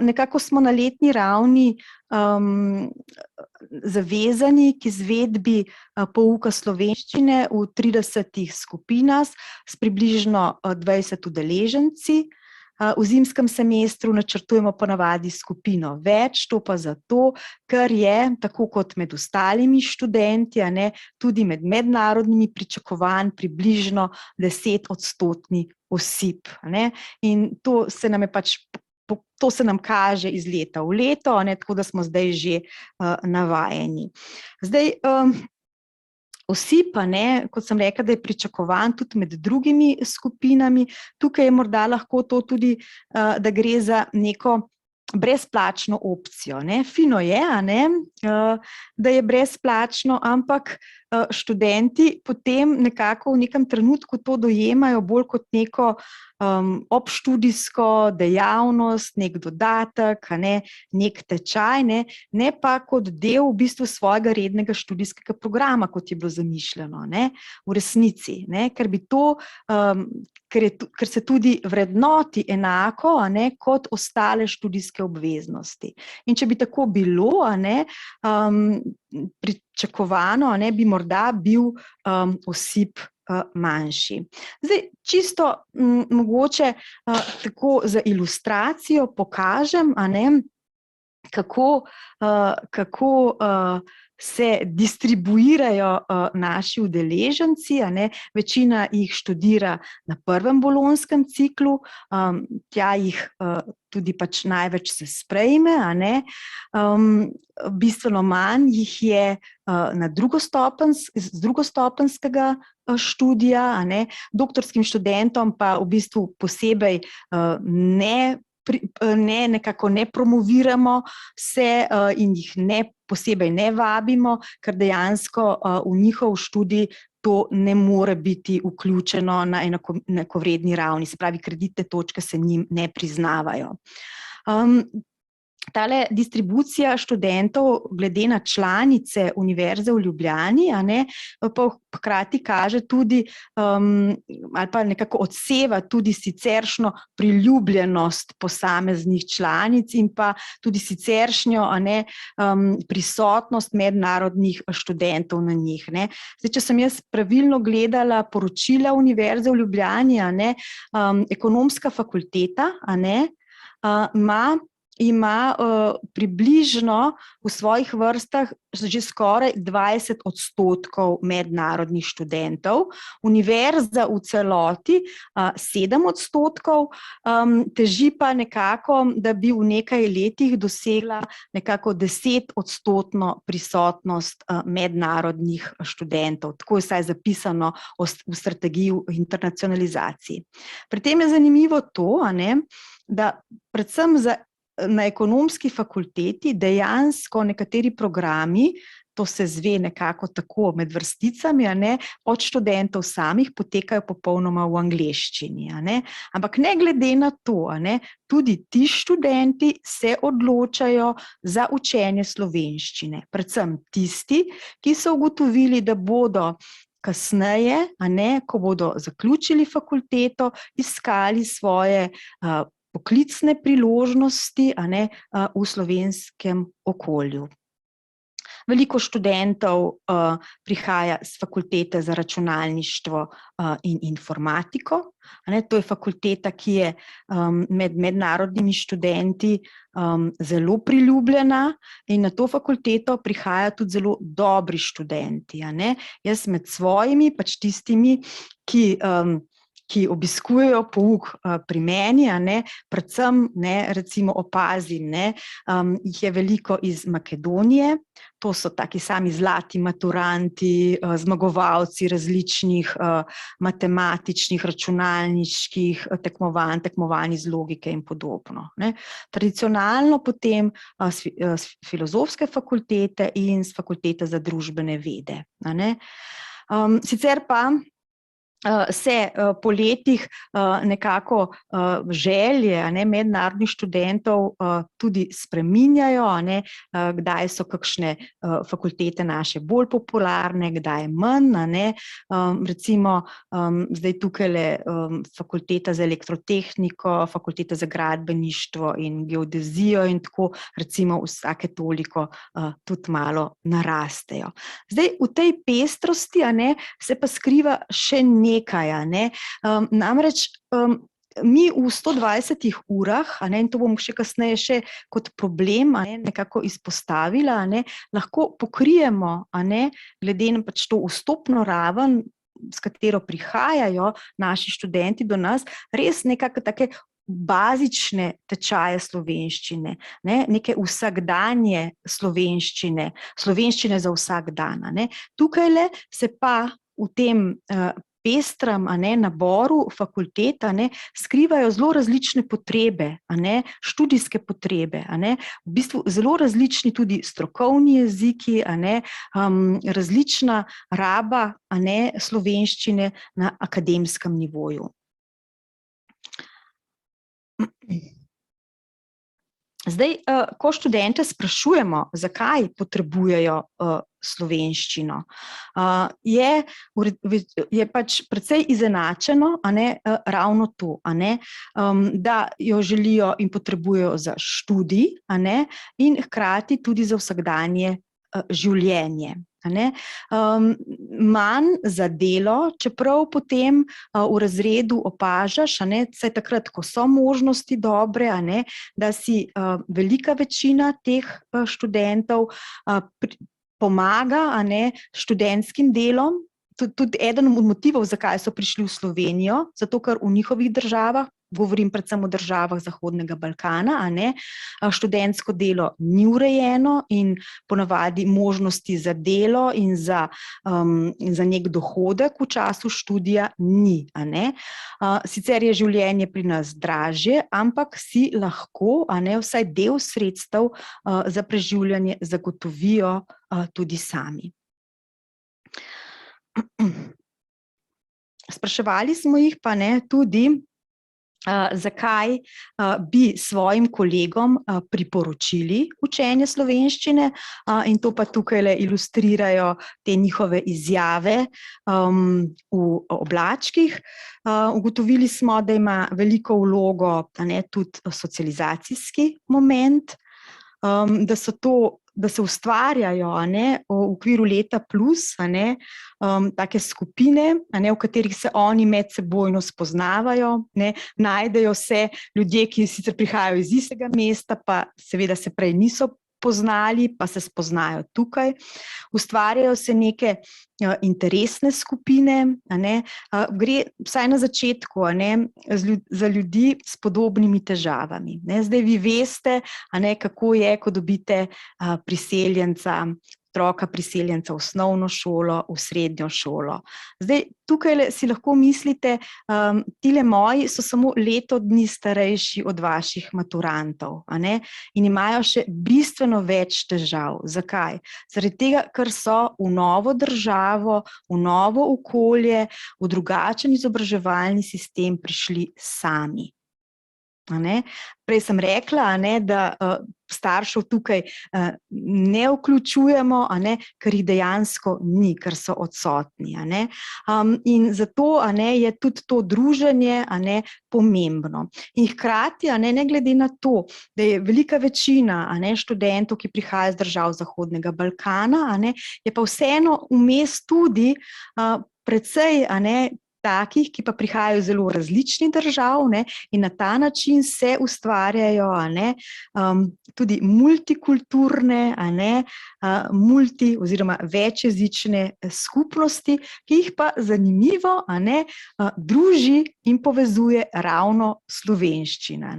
Nekako smo na letni ravni zavezani k izvedbi pouka slovenščine v 30 skupinah s približno 20 udeleženci. V zimskem semestru načrtujemo ponavadi skupino več, to pa zato, ker je, tako kot med ostalimi študenti, tudi med mednarodnimi pričakovanj približno 10% osip. In to se nam je to se nam kaže iz leta v leto, tako da smo zdaj že navajeni. Zdaj, osip, kot sem rekla, da je pričakovan tudi med drugimi skupinami, tukaj je morda lahko to tudi, da gre za neko brezplačno opcijo. Fino je, da je brezplačno, ampak študenti potem nekako v nekem trenutku to dojemajo bolj kot neko obštudijsko dejavnost, nek dodatek, nek tečaj, ne pa kot del v bistvu svojega rednega študijskega programa, kot je bilo zamišljeno, v resnici, ker bi to, ker se tudi vrednoti enako, kot ostale študijske obveznosti. In če bi tako bilo, pričakovano, bi morda bil osip manjši. Zdaj, čisto mogoče tako za ilustracijo pokažem, kako se distribuirajo naši udeleženci, večina jih študira na prvem bolonjskem ciklu, tja jih tudi pač največ se sprejme, bistveno manj jih je z drugostopenjskega študija, doktorskim študentom pa v bistvu posebej nekako ne promoviramo se in jih posebej ne vabimo, ker dejansko v njihov študij to ne more biti vključeno na enakovredni ravni, se pravi, kreditne točke se njim ne priznavajo. Tale distribucija študentov glede na članice Univerze v Ljubljani, pa hkrati kaže tudi ali pa nekako odseva tudi siceršnjo priljubljenost posameznih članic in pa tudi siceršnjo prisotnost mednarodnih študentov na njih. Zdaj, če sem jaz pravilno gledala poročila Univerze v Ljubljani, ekonomska fakulteta ima približno v svojih vrstah že skoraj 20% mednarodnih študentov, univerza v celoti 7%, teži pa nekako, da bi v nekaj letih dosegla nekako 10% prisotnost mednarodnih študentov. Tako je vsaj zapisano v strategiji internacionalizaciji. Pri tem je zanimivo to, da predvsem na ekonomski fakulteti dejansko nekateri programi to se zve nekako tako med vrsticami, od študentov samih potekajo popolnoma v angleščini. Ampak ne glede na to, tudi ti študenti se odločajo za učenje slovenščine. Predvsem tisti, ki so ugotovili, da bodo kasneje, ko bodo zaključili fakulteto, iskali svoje poklicne priložnosti v slovenskem okolju. Veliko študentov prihaja z fakultete za računalništvo in informatiko. To je fakulteta, ki je med mednarodnimi študenti zelo priljubljena in na to fakulteto prihajajo tudi zelo dobri študenti. Jaz med svojimi, pač tistimi, ki obiskujejo pouk pri meni, predvsem recimo opazim, jih je veliko iz Makedonije, to so taki sami zlati maturanti, zmagovalci različnih matematičnih, računalniških tekmovanj iz logike in podobno. Tradicionalno potem s filozofske fakultete in s fakultete za družbene vede. Sicer pa se po letih nekako želje mednarodnih študentov tudi spreminjajo, kdaj so kakšne fakultete naše bolj popularne, kdaj manj. Recimo zdaj tukaj fakulteta za elektrotehniko, fakulteta za gradbeništvo in geodezijo in tako recimo vsake toliko tudi malo narastejo. Zdaj v tej pestrosti se pa skriva še nekaj, namreč mi v 120 urah, in to bom še kasneje še kot problem nekako izpostavila, lahko pokrijemo, glede na pač to vstopno raven, s katero prihajajo naši študenti do nas, res nekako take bazične tečaje slovenščine, neke vsakdanje slovenščine, slovenščine za vsak dan. Tukajle se pa v tem pestrem naboru fakultet skrivajo zelo različne potrebe, študijske potrebe, v bistvu zelo različni tudi strokovni jeziki, različna raba slovenščine na akademskem nivoju. Zdaj, ko študente sprašujemo, zakaj potrebujejo slovenščino, je pač precej izenačeno ravno to, da jo želijo in potrebujejo za študij in hkrati tudi za vsakdanje življenje. Manj za delo, čeprav potem v razredu opažaš, saj takrat, ko so možnosti dobre, da si velika večina teh študentov pomaga študentskim delom. Tudi eden od motivov, zakaj so prišli v Slovenijo, zato ker v njihovih državah, govorim predvsem o državah Zahodnega Balkana, študentsko delo ni urejeno in ponavadi možnosti za delo in za nek dohodek v času študija ni. Sicer je življenje pri nas dražje, ampak si lahko vsaj del sredstev za preživljanje zagotovijo tudi sami. Spraševali smo jih pa tudi, zakaj bi svojim kolegom priporočili učenje slovenščine, in to pa tukaj ilustrirajo te njihove izjave v oblačkih. Ugotovili smo, da ima veliko vlogo tudi socializacijski moment, da se ustvarjajo v okviru Leta plus take skupine, v katerih se oni medsebojno spoznavajo, najdejo se ljudje, ki sicer prihajajo iz istega mesta, pa seveda se prej niso poznali, pa se spoznajo tukaj. Ustvarjajo se neke interesne skupine, gre vsaj na začetku za ljudi s podobnimi težavami. Zdaj vi veste, kako je, ko dobite priseljenca otroka priseljenca v osnovno šolo, v srednjo šolo. Zdaj, tukaj si lahko mislite, tile moji so samo leto dni starejši od vaših maturantov, a ne? In imajo še bistveno več težav. Zakaj? Zaradi tega, ker so v novo državo, v novo okolje, v drugačen izobraževalni sistem prišli sami. Prej sem rekla, da staršev tukaj ne vključujemo, ker jih dejansko ni, ker so odsotni. In zato je tudi to druženje pomembno. In hkrati, ne glede na to, da je velika večina študentov, ki prihajajo iz držav Zahodnega Balkana, je pa vseeno vmes tudi precej takih, ki pa prihajajo iz zelo različnih držav, in na ta način se ustvarjajo tudi multikulturne, oziroma večjezične skupnosti, ki jih pa zanimivo druži in povezuje ravno slovenščina.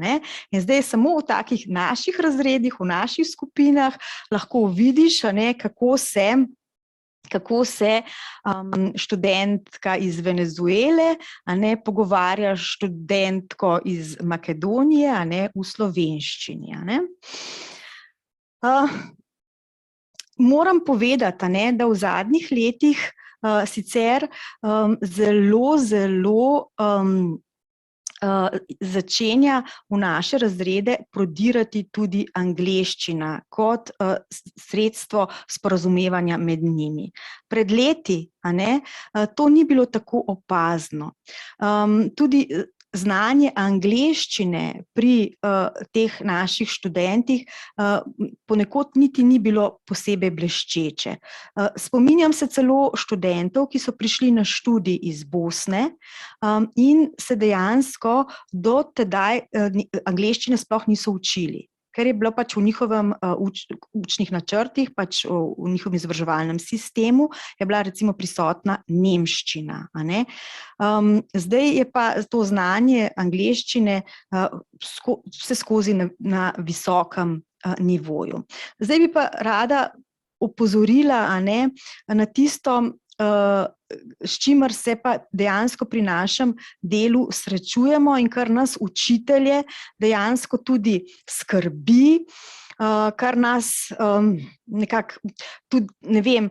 In zdaj samo v takih naših razredih, v naših skupinah lahko vidiš, kako se študentka iz Venezuele pogovarja s študentko iz Makedonije v slovenščini. Moram povedati, da v zadnjih letih sicer zelo začenja v naše razrede prodirati tudi angleščina kot sredstvo sporazumevanja med njimi. Pred leti to ni bilo tako opazno. Tudi znanje angleščine pri teh naših študentih ponekod niti ni bilo posebej bleščeče. Spominjam se celo študentov, ki so prišli na študij iz Bosne in se dejansko do tedaj angleščine sploh niso učili, ker je bilo pač v njihovem učnih načrtih, pač v njihovem izobraževalnem sistemu, je bila recimo prisotna nemščina. Zdaj je pa to znanje angleščine vse skozi na visokem nivoju. Zdaj bi pa rada opozorila na tisto, s čimer se pa dejansko pri našem delu srečujemo in kar nas učitelje dejansko tudi skrbi, kar nas nekako tudi, ne vem,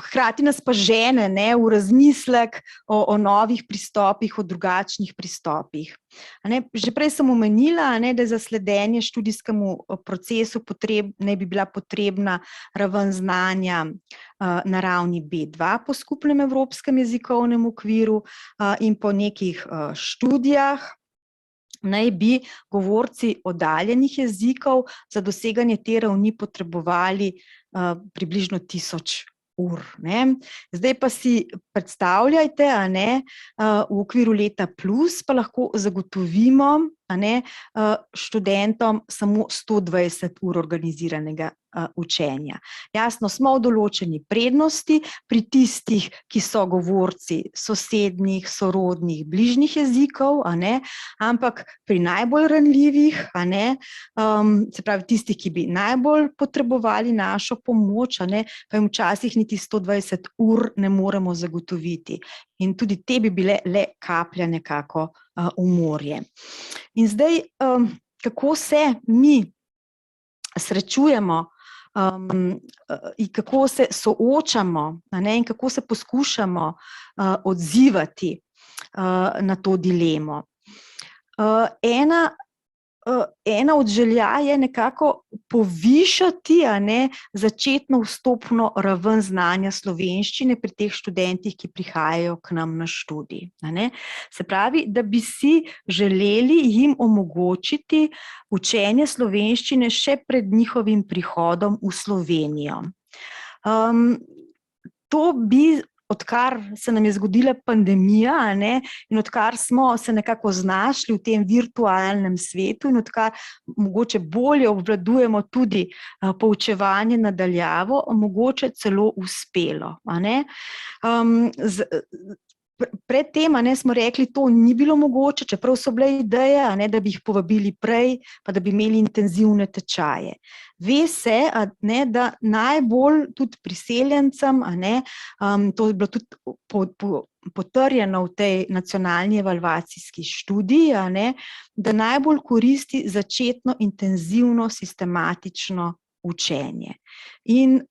hkrati nas pa žene v razmislek o novih pristopih, o drugačnih pristopih. Že prej sem omenila, da za sledenje študijskemu procesu ne bi bila potrebna raven znanja na ravni B2 po skupnem evropskem jezikovnem okviru in po nekih študijah naj bi govorci oddaljenih jezikov za doseganje te ravni potrebovali približno 1000 ur. Zdaj pa si predstavljajte, v okviru Leta plus pa lahko zagotovimo študentom samo 120 ur organiziranega učenja. Jasno, smo v določeni prednosti pri tistih, ki so govorci sosednjih, sorodnih, bližnjih jezikov, ampak pri najbolj ranljivih, se pravi tistih, ki bi najbolj potrebovali našo pomoč, pa jim včasih niti 120 ur ne moremo zagotoviti. In tudi te bi bile le kaplja nekako v morje. In zdaj, kako se mi srečujemo in kako se soočamo in kako se poskušamo odzivati na to dilemo. Ena od želja je nekako povišati začetno vstopno raven znanja slovenščine pri teh študentih, ki prihajajo k nam na študij. Se pravi, da bi si želeli jim omogočiti učenje slovenščine še pred njihovim prihodom v Slovenijo. To bi, odkar se nam je zgodila pandemija, in odkar smo se nekako znašli v tem virtualnem svetu in odkar mogoče bolje obvladujemo tudi poučevanje na daljavo, mogoče celo uspelo. Pred tem smo rekli, to ni bilo mogoče, čeprav so bile ideje, da bi jih povabili prej, pa da bi imeli intenzivne tečaje. Ve se, da najbolj tudi priseljencem, to je bilo tudi potrjeno v tej nacionalni evalvacijski študiji, da najbolj koristi začetno intenzivno sistematično učenje. In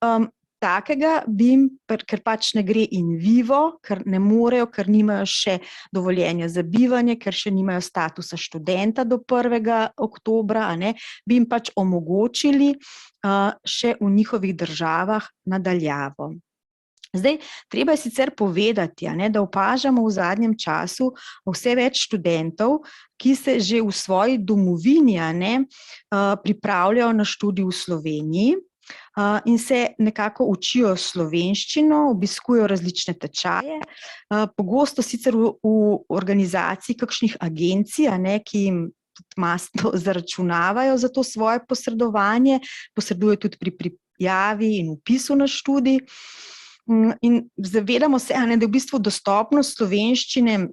takega bi jim, ker pač ne gre in vivo, ker ne morejo, ker nimajo še dovoljenja za bivanje, ker še nimajo statusa študenta do 1. oktobra, bi jim pač omogočili še v njihovih državah nadaljavo. Zdaj, treba je sicer povedati, da opažamo v zadnjem času vse več študentov, ki se že v svoji domovini pripravljajo na študij v Sloveniji, in se nekako učijo slovenščino, obiskujejo različne tečaje, pogosto sicer v organizaciji kakšnih agencij, ki jim tudi mastno zaračunavajo za to svoje posredovanje, posredujejo tudi pri prijavi in vpisu na študij. In zavedamo se, da je v bistvu dostopnost slovenščine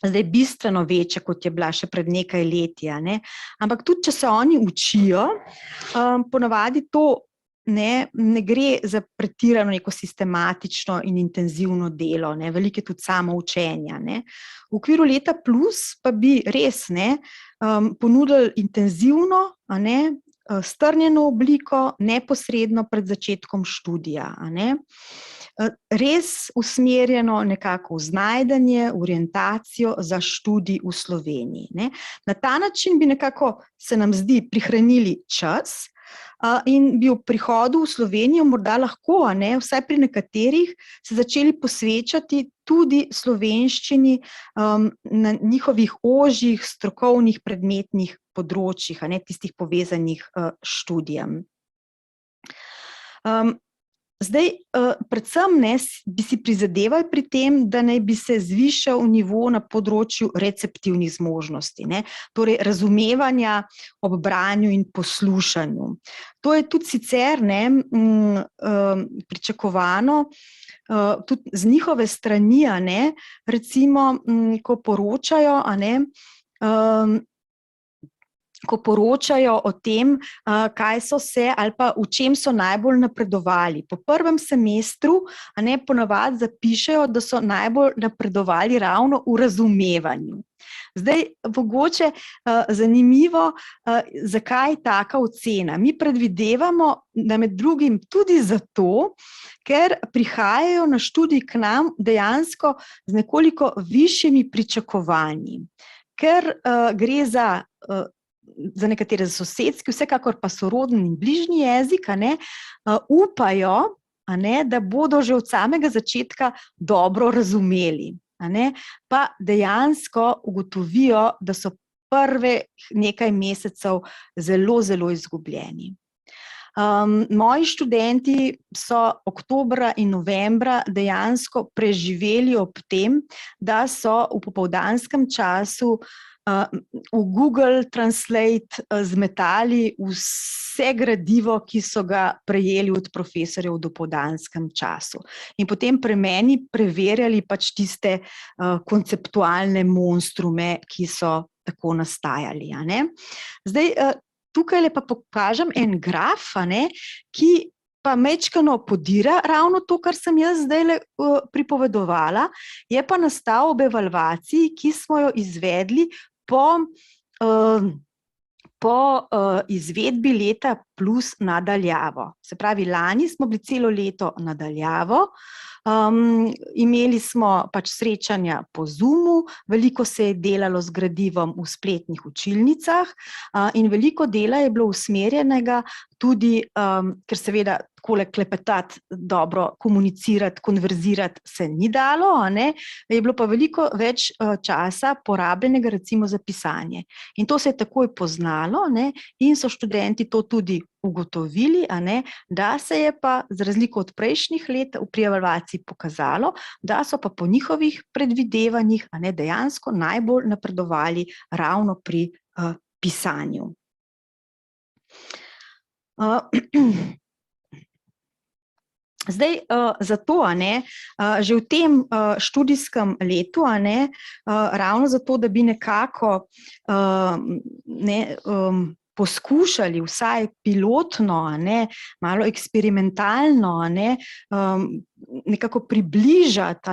zdaj bistveno večja, kot je bila še pred nekaj leti. Ampak tudi, če se oni učijo, ponavadi to ne gre za pretirano neko sistematično in intenzivno delo, veliko je tudi samo učenja. V okviru Leta plus pa bi res ponudili intenzivno, strnjeno obliko neposredno pred začetkom študija. Res usmerjeno nekako v znajdanje, orientacijo za študij v Sloveniji. Na ta način bi nekako, se nam zdi, prihranili čas in bi v prihodu v Slovenijo morda lahko, vsaj pri nekaterih, se začeli posvečati tudi slovenščini na njihovih ožjih strokovnih predmetnih področjih, tistih povezanih študijem. Zdaj, predvsem bi si prizadevali pri tem, da naj bi se zvišal nivo na področju receptivnih zmožnosti, torej razumevanja ob branju in poslušanju. To je tudi sicer pričakovano, tudi z njihove strani, recimo, ko poročajo, o tem, kaj so se ali pa v čem so najbolj napredovali. Po prvem semestru ponavadi zapišejo, da so najbolj napredovali ravno v razumevanju. Zdaj, mogoče zanimivo, zakaj taka ocena. Mi predvidevamo, da med drugim tudi zato, ker prihajajo na študij k nam dejansko z nekoliko višjimi pričakovanji. Ker gre za nekatere sosedski, vsekakor pa sorodni in bližnji jezik, upajo, da bodo že od samega začetka dobro razumeli. Pa dejansko ugotovijo, da so prve nekaj mesecev zelo, zelo izgubljeni. Moji študenti so oktobra in novembra dejansko preživeli ob tem, da so v popoldanskem času v Google Translate zmetali vse gradivo, ki so ga prejeli od profesorjev v dopoldanskem času. In potem pri meni preverjali pač tiste konceptualne monstrume, ki so tako nastajali. Zdaj, tukaj pa pokažem en graf, ki pa majčkeno podira ravno to, kar sem jaz zdaj pripovedovala, je pa nastal ob evalvaciji, ki smo jo izvedli po izvedbi Leta plus nadaljavo. Se pravi, lani smo bili celo leto nadaljavo, imeli smo pač srečanja po Zoomu, veliko se je delalo z gradivom v spletnih učilnicah in veliko dela je bilo usmerjenega tudi, ker seveda takole klepetati, dobro komunicirati, konverzirati se ni dalo, je bilo pa veliko več časa porabljenega recimo za pisanje. In to se je takoj poznalo in so študenti to tudi ugotovili, da se je pa z razliko od prejšnjih let pri evalvaciji pokazalo, da so pa po njihovih predvidevanjih dejansko najbolj napredovali ravno pri pisanju. Zdaj, zato, že v tem študijskem letu, ravno zato, da bi nekako poskušali vsaj pilotno, malo eksperimentalno, nekako približati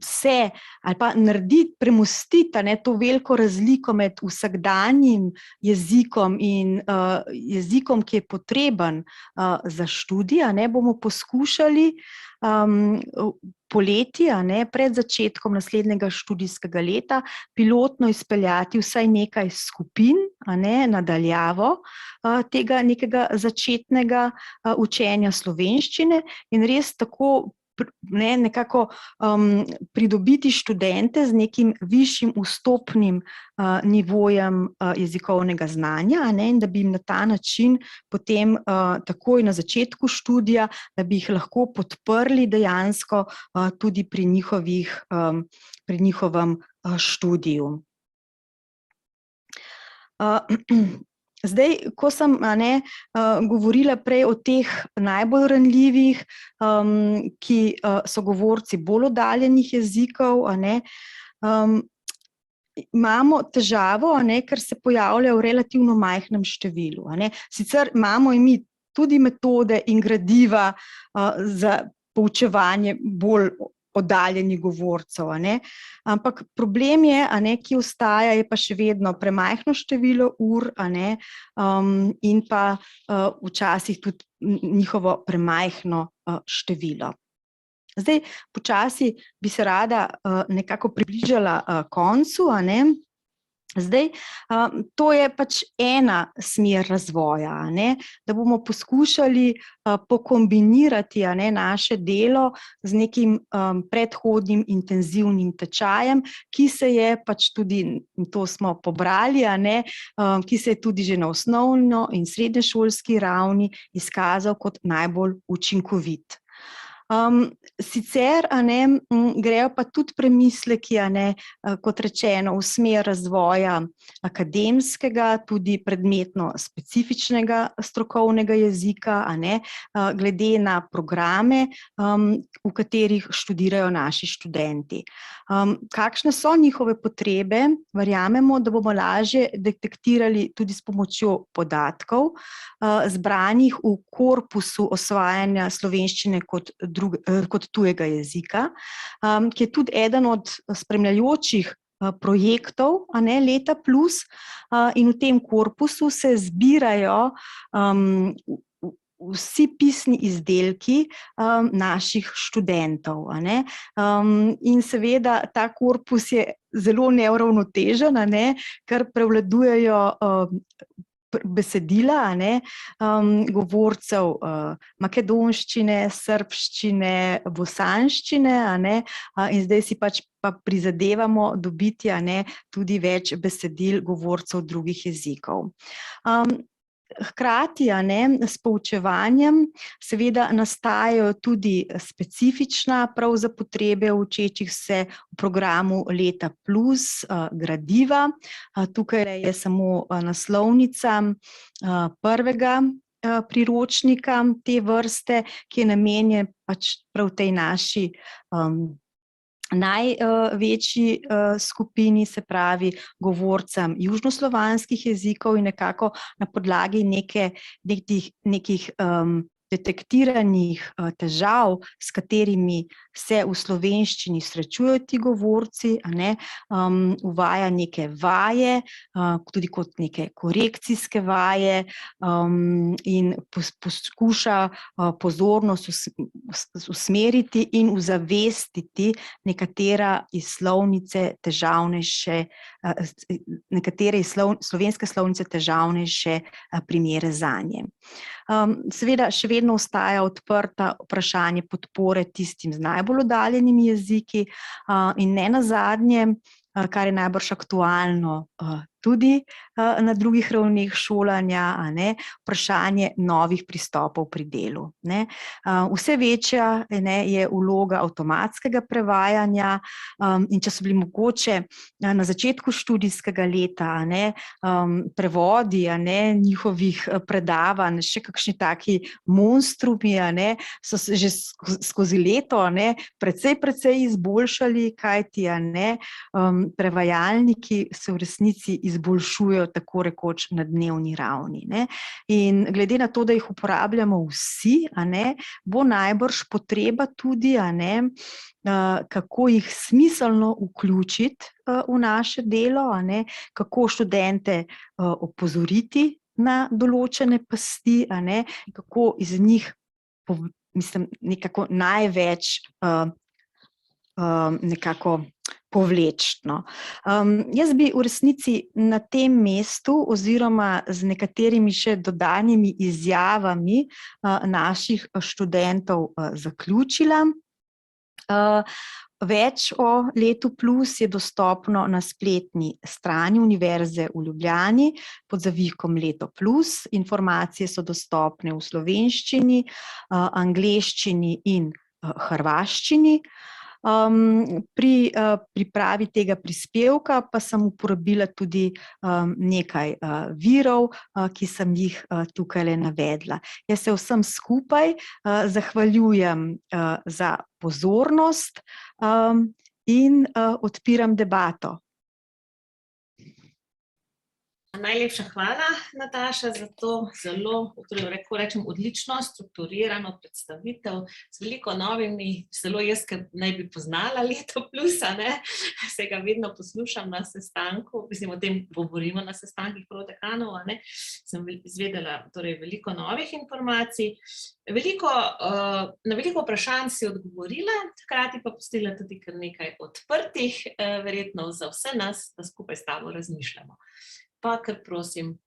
se ali pa narediti, premostiti to veliko razliko med vsakdanjim jezikom in jezikom, ki je potreben za študij, bomo poskušali poleti, pred začetkom naslednjega študijskega leta, pilotno izpeljati vsaj nekaj skupin, nadaljavo tega nekega začetnega učenja slovenščine in res tako nekako pridobiti študente z nekim višjim vstopnim nivojem jezikovnega znanja, in da bi jim na ta način potem takoj na začetku študija, da bi jih lahko podprli dejansko tudi pri njihovem študiju. Zdaj, ko sem govorila prej o teh najbolj ranljivih, ki so govorci bolj oddaljenih jezikov, imamo težavo, ker se pojavljajo v relativno majhnem številu. Sicer imamo mi tudi metode in gradiva za poučevanje bolj oddaljenih govorcev, ampak problem je, ki ostaja, je pa še vedno premajhno število ur, in pa včasih tudi njihovo premajhno število. Zdaj, počasi bi se rada nekako približala koncu, Zdaj, to je pač ena smer razvoja, da bomo poskušali pokombinirati naše delo z nekim predhodnim intenzivnim tečajem, ki se je pač tudi, in to smo pobrali, ki se je tudi že na osnovno in srednješolski ravni izkazal kot najbolj učinkovit. Sicer grejo pa tudi premisleki, kot rečeno, v smer razvoja akademskega, tudi predmetno specifičnega strokovnega jezika, glede na programe, v katerih študirajo naši študenti. Kakšne so njihove potrebe? Verjamemo, da bomo lažje detektirali tudi s pomočjo podatkov, zbranih v korpusu osvajanja slovenščine kot tujega jezika, ki je tudi eden od spremljajočih projektov Leta plus, in v tem korpusu se zbirajo vsi pisni izdelki naših študentov, in seveda ta korpus je zelo neuravnotežen, ker prevladujejo besedila, govorcev makedonščine, srbščine, bosanščine, in zdaj si pač prizadevamo dobiti tudi več besedil govorcev drugih jezikov. Hkrati s poučevanjem seveda nastajajo tudi specifična prav za potrebe učečih se v programu Leta plus gradiva. Tukaj je samo naslovnica prvega priročnika te vrste, ki je namenjen pač prav tej naši največji skupini, se pravi govorcem južnoslovanskih jezikov, in nekako na podlagi nekih detektiranih težav, s katerimi se v slovenščini srečujejo ti govorci, uvaja neke vaje, tudi kot neke korekcijske vaje, in poskuša pozornost usmeriti in uzavestiti nekatere slovenske slovnice težavnejše primere zanje. Seveda še vedno ostaja odprta vprašanje podpore tistim z najbolj oddaljenimi jeziki in ne nazadnje, kar je najbrž aktualno tudi na drugih ravneh šolanja, vprašanje novih pristopov pri delu. Vse večja je vloga avtomatskega prevajanja in če so bili mogoče na začetku študijskega leta prevodi njihovih predavanj, še kakšni taki monstrumi, so se že skozi leto precej izboljšali, kajti prevajalniki se v resnici izboljšujejo tako rekoč na dnevni ravni. In glede na to, da jih uporabljamo vsi, bo najbrž potreba tudi, kako jih smiselno vključiti v naše delo, kako študente opozoriti na določene pasti, kako iz njih nekako največ nekako povleči. Jaz bi v resnici na tem mestu oziroma z nekaterimi še dodanimi izjavami naših študentov zaključila. Več o Letu Plus je dostopno na spletni strani Univerze v Ljubljani pod zavihkom Leto Plus. Informacije so dostopne v slovenščini, angleščini in hrvaščini. Pri pripravi tega prispevka pa sem uporabila tudi nekaj virov, ki sem jih tukaj navedla. Jaz se vsem skupaj zahvaljujem za pozornost in odpiram debato. Najlepša hvala, Nataša, za to zelo, lahko rečem, odlično strukturirano predstavitev z veliko novimi, zelo jaz, ki naj bi poznala Leto Plus, se ga vedno poslušam na sestanku, mislim, o tem govorimo na sestankih prodekanov, sem izvedela veliko novih informacij, na veliko vprašanj si odgovorila, hkrati pa pustila tudi kar nekaj odprtih, verjetno za vse nas, da skupaj s tabo razmišljamo. Pa kar prosim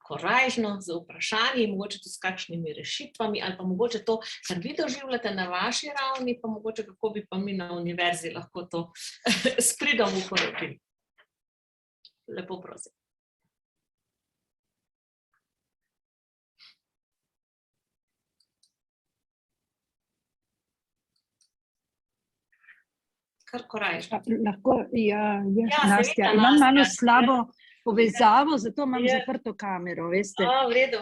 korajžno za vprašanje, mogoče tudi s kakšnimi rešitvami, ali pa mogoče to, kar vi doživljate na vaši ravni, pa mogoče kako bi pa mi na univerzi lahko to s pridom uporabili. Lepo prosim. Kar korajžno. Lahko, Nastja, imam malo slabo povezavo, zato imam zaprto kamero, veste. V redu.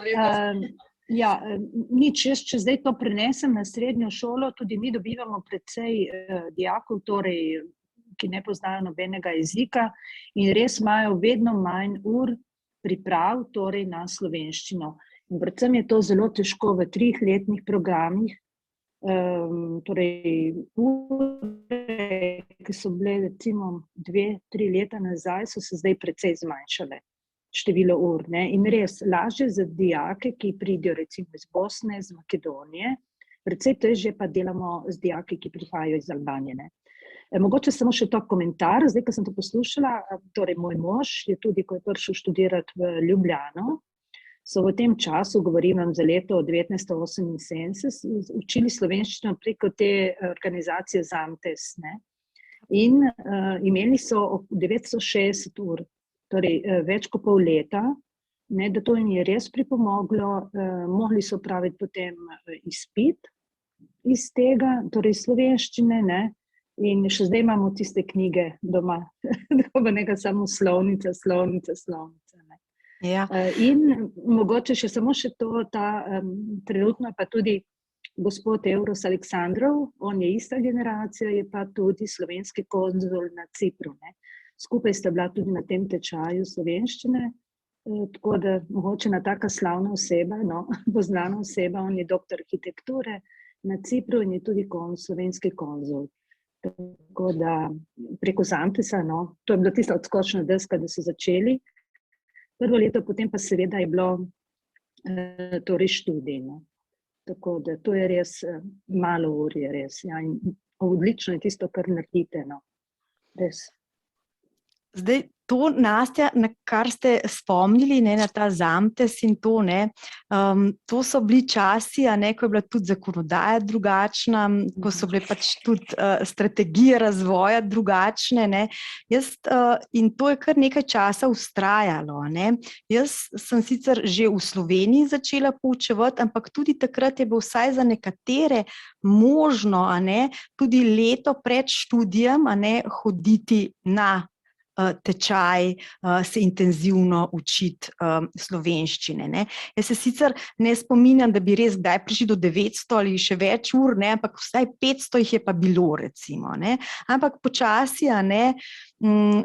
Nič, jaz, če zdaj to prenesem na srednjo šolo, tudi mi dobivamo precej dijakov, torej, ki ne poznajo nobenega jezika in res imajo vedno manj ur priprav, torej na slovenščino. In predvsem je to zelo težko v 3-letnih programih, torej ure, ki so bile recimo 2-3 leta nazaj, so se zdaj precej zmanjšale število ur. In res, lažje za dijake, ki pridejo recimo iz Bosne, iz Makedonije, precej težje pa delamo z dijaki, ki prihajajo iz Albanije. Mogoče samo še to komentar, zdaj, ko sem to poslušala, torej moj mož je tudi, ko je prišel študirati v Ljubljano, so v tem času, govorim vam za leto 1978, učili slovenščino preko te organizacije ZAMTES. In imeli so 960 ur, torej več kot pol leta, da to jim je res pripomoglo, mogli so praviti potem izpit iz tega, torej slovenščine, in še zdaj imamo tiste knjige doma, samo slovnica. Ja. In mogoče samo še to, trenutno pa tudi gospod Euros Aleksandrov, on je ista generacija, je pa tudi slovenski konzul na Cipru. Skupaj sta bila tudi na tem tečaju slovenščine, tako da mogoče na taka slavna oseba, poznana oseba, on je doktor arhitekture na Cipru in je tudi slovenski konzul. Tako da preko ZAMTES-a, to je bila tista odskočna deska, da so začeli. Prvo leto, potem pa seveda je bilo torej študij. Tako da to je res, malo ur je res. In odlično je tisto, kar naredite. Res. Zdaj, to, Nastja, na kar ste spomnili, ne, na ta ZAMTES in to, ne, to so bili časi, ko je bila tudi zakonodaja drugačna, ko so bile pač tudi strategije razvoja drugačne, ne. In to je kar nekaj časa vztrajalo, ne. Jaz sem sicer že v Sloveniji začela poučevati, ampak tudi takrat je bilo vsaj za nekatere možno, tudi leto pred študijem, hoditi na tečaj, se intenzivno učiti slovenščine, ne. Jaz se sicer ne spominjam, da bi res kdaj prišli do 900 ali še več ur, ne, ampak vsaj 500 jih je pa bilo, recimo, ne. Ampak počasi,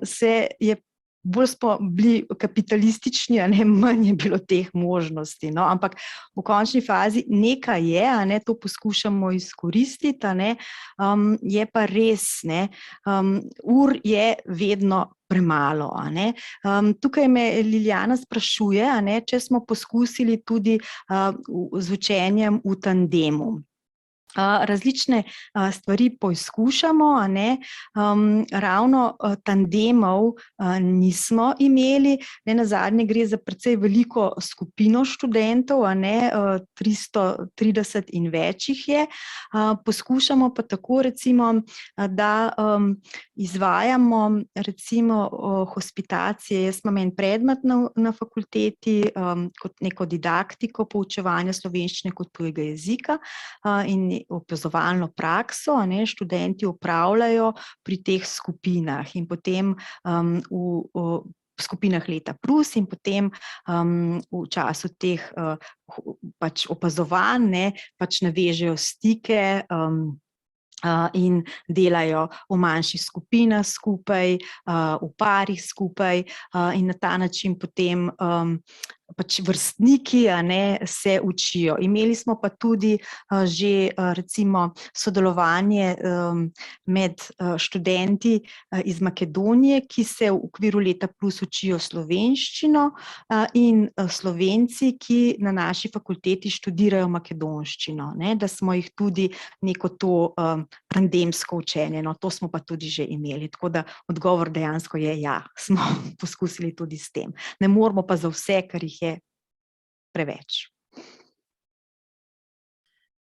se je bolj smo bili kapitalistični, manj je bilo teh možnosti, no, ampak v končni fazi nekaj je, to poskušamo izkoristiti, je pa res, ne, ur je vedno premalo, tukaj me Liljana sprašuje, če smo poskusili tudi z učenjem v tandemu. Različne stvari poizkušamo, ravno tandemov nismo imeli, nenazadnje gre za precej veliko skupino študentov, 330 in več jih je. Poskušamo pa tako, recimo, da izvajamo recimo hospitacije. Jaz imam en predmet na fakulteti kot neko didaktiko poučevanja slovenščine kot tujega jezika in opazovalno prakso, študenti opravljajo pri teh skupinah in potem v skupinah Leta plus in potem v času teh pač opazovanj, pač navežejo stike in delajo v manjših skupinah skupaj, v parih skupaj in na ta način potem pač vrstniki, se učijo. Imeli smo pa tudi že recimo sodelovanje med študenti iz Makedonije, ki se v okviru Leta plus učijo slovenščino in Slovenci, ki na naši fakulteti študirajo makedonščino, da smo jih tudi neko to tandemsko učenje, no, to smo pa tudi že imeli, tako da odgovor dejansko je ja, smo poskusili tudi s tem. Ne moramo pa za vse, ker jih je preveč.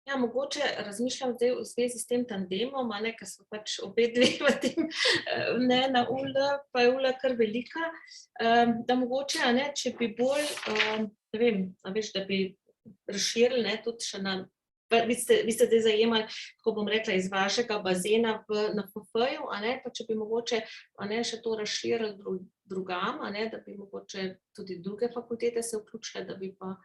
Ja, mogoče razmišljam zdaj v zvezi s tem tandemom, ker so pač obe dve v tem, na UL, pa je UL kar velika, da mogoče, če bi bolj, ne vem, da bi razširili, tudi še na, vi ste zdaj zajemali, ko bom rekla, iz vašega bazena na FF-ju, pa če bi mogoče še to razširili drugam, da bi mogoče tudi druge fakultete se vključile, da bi pa,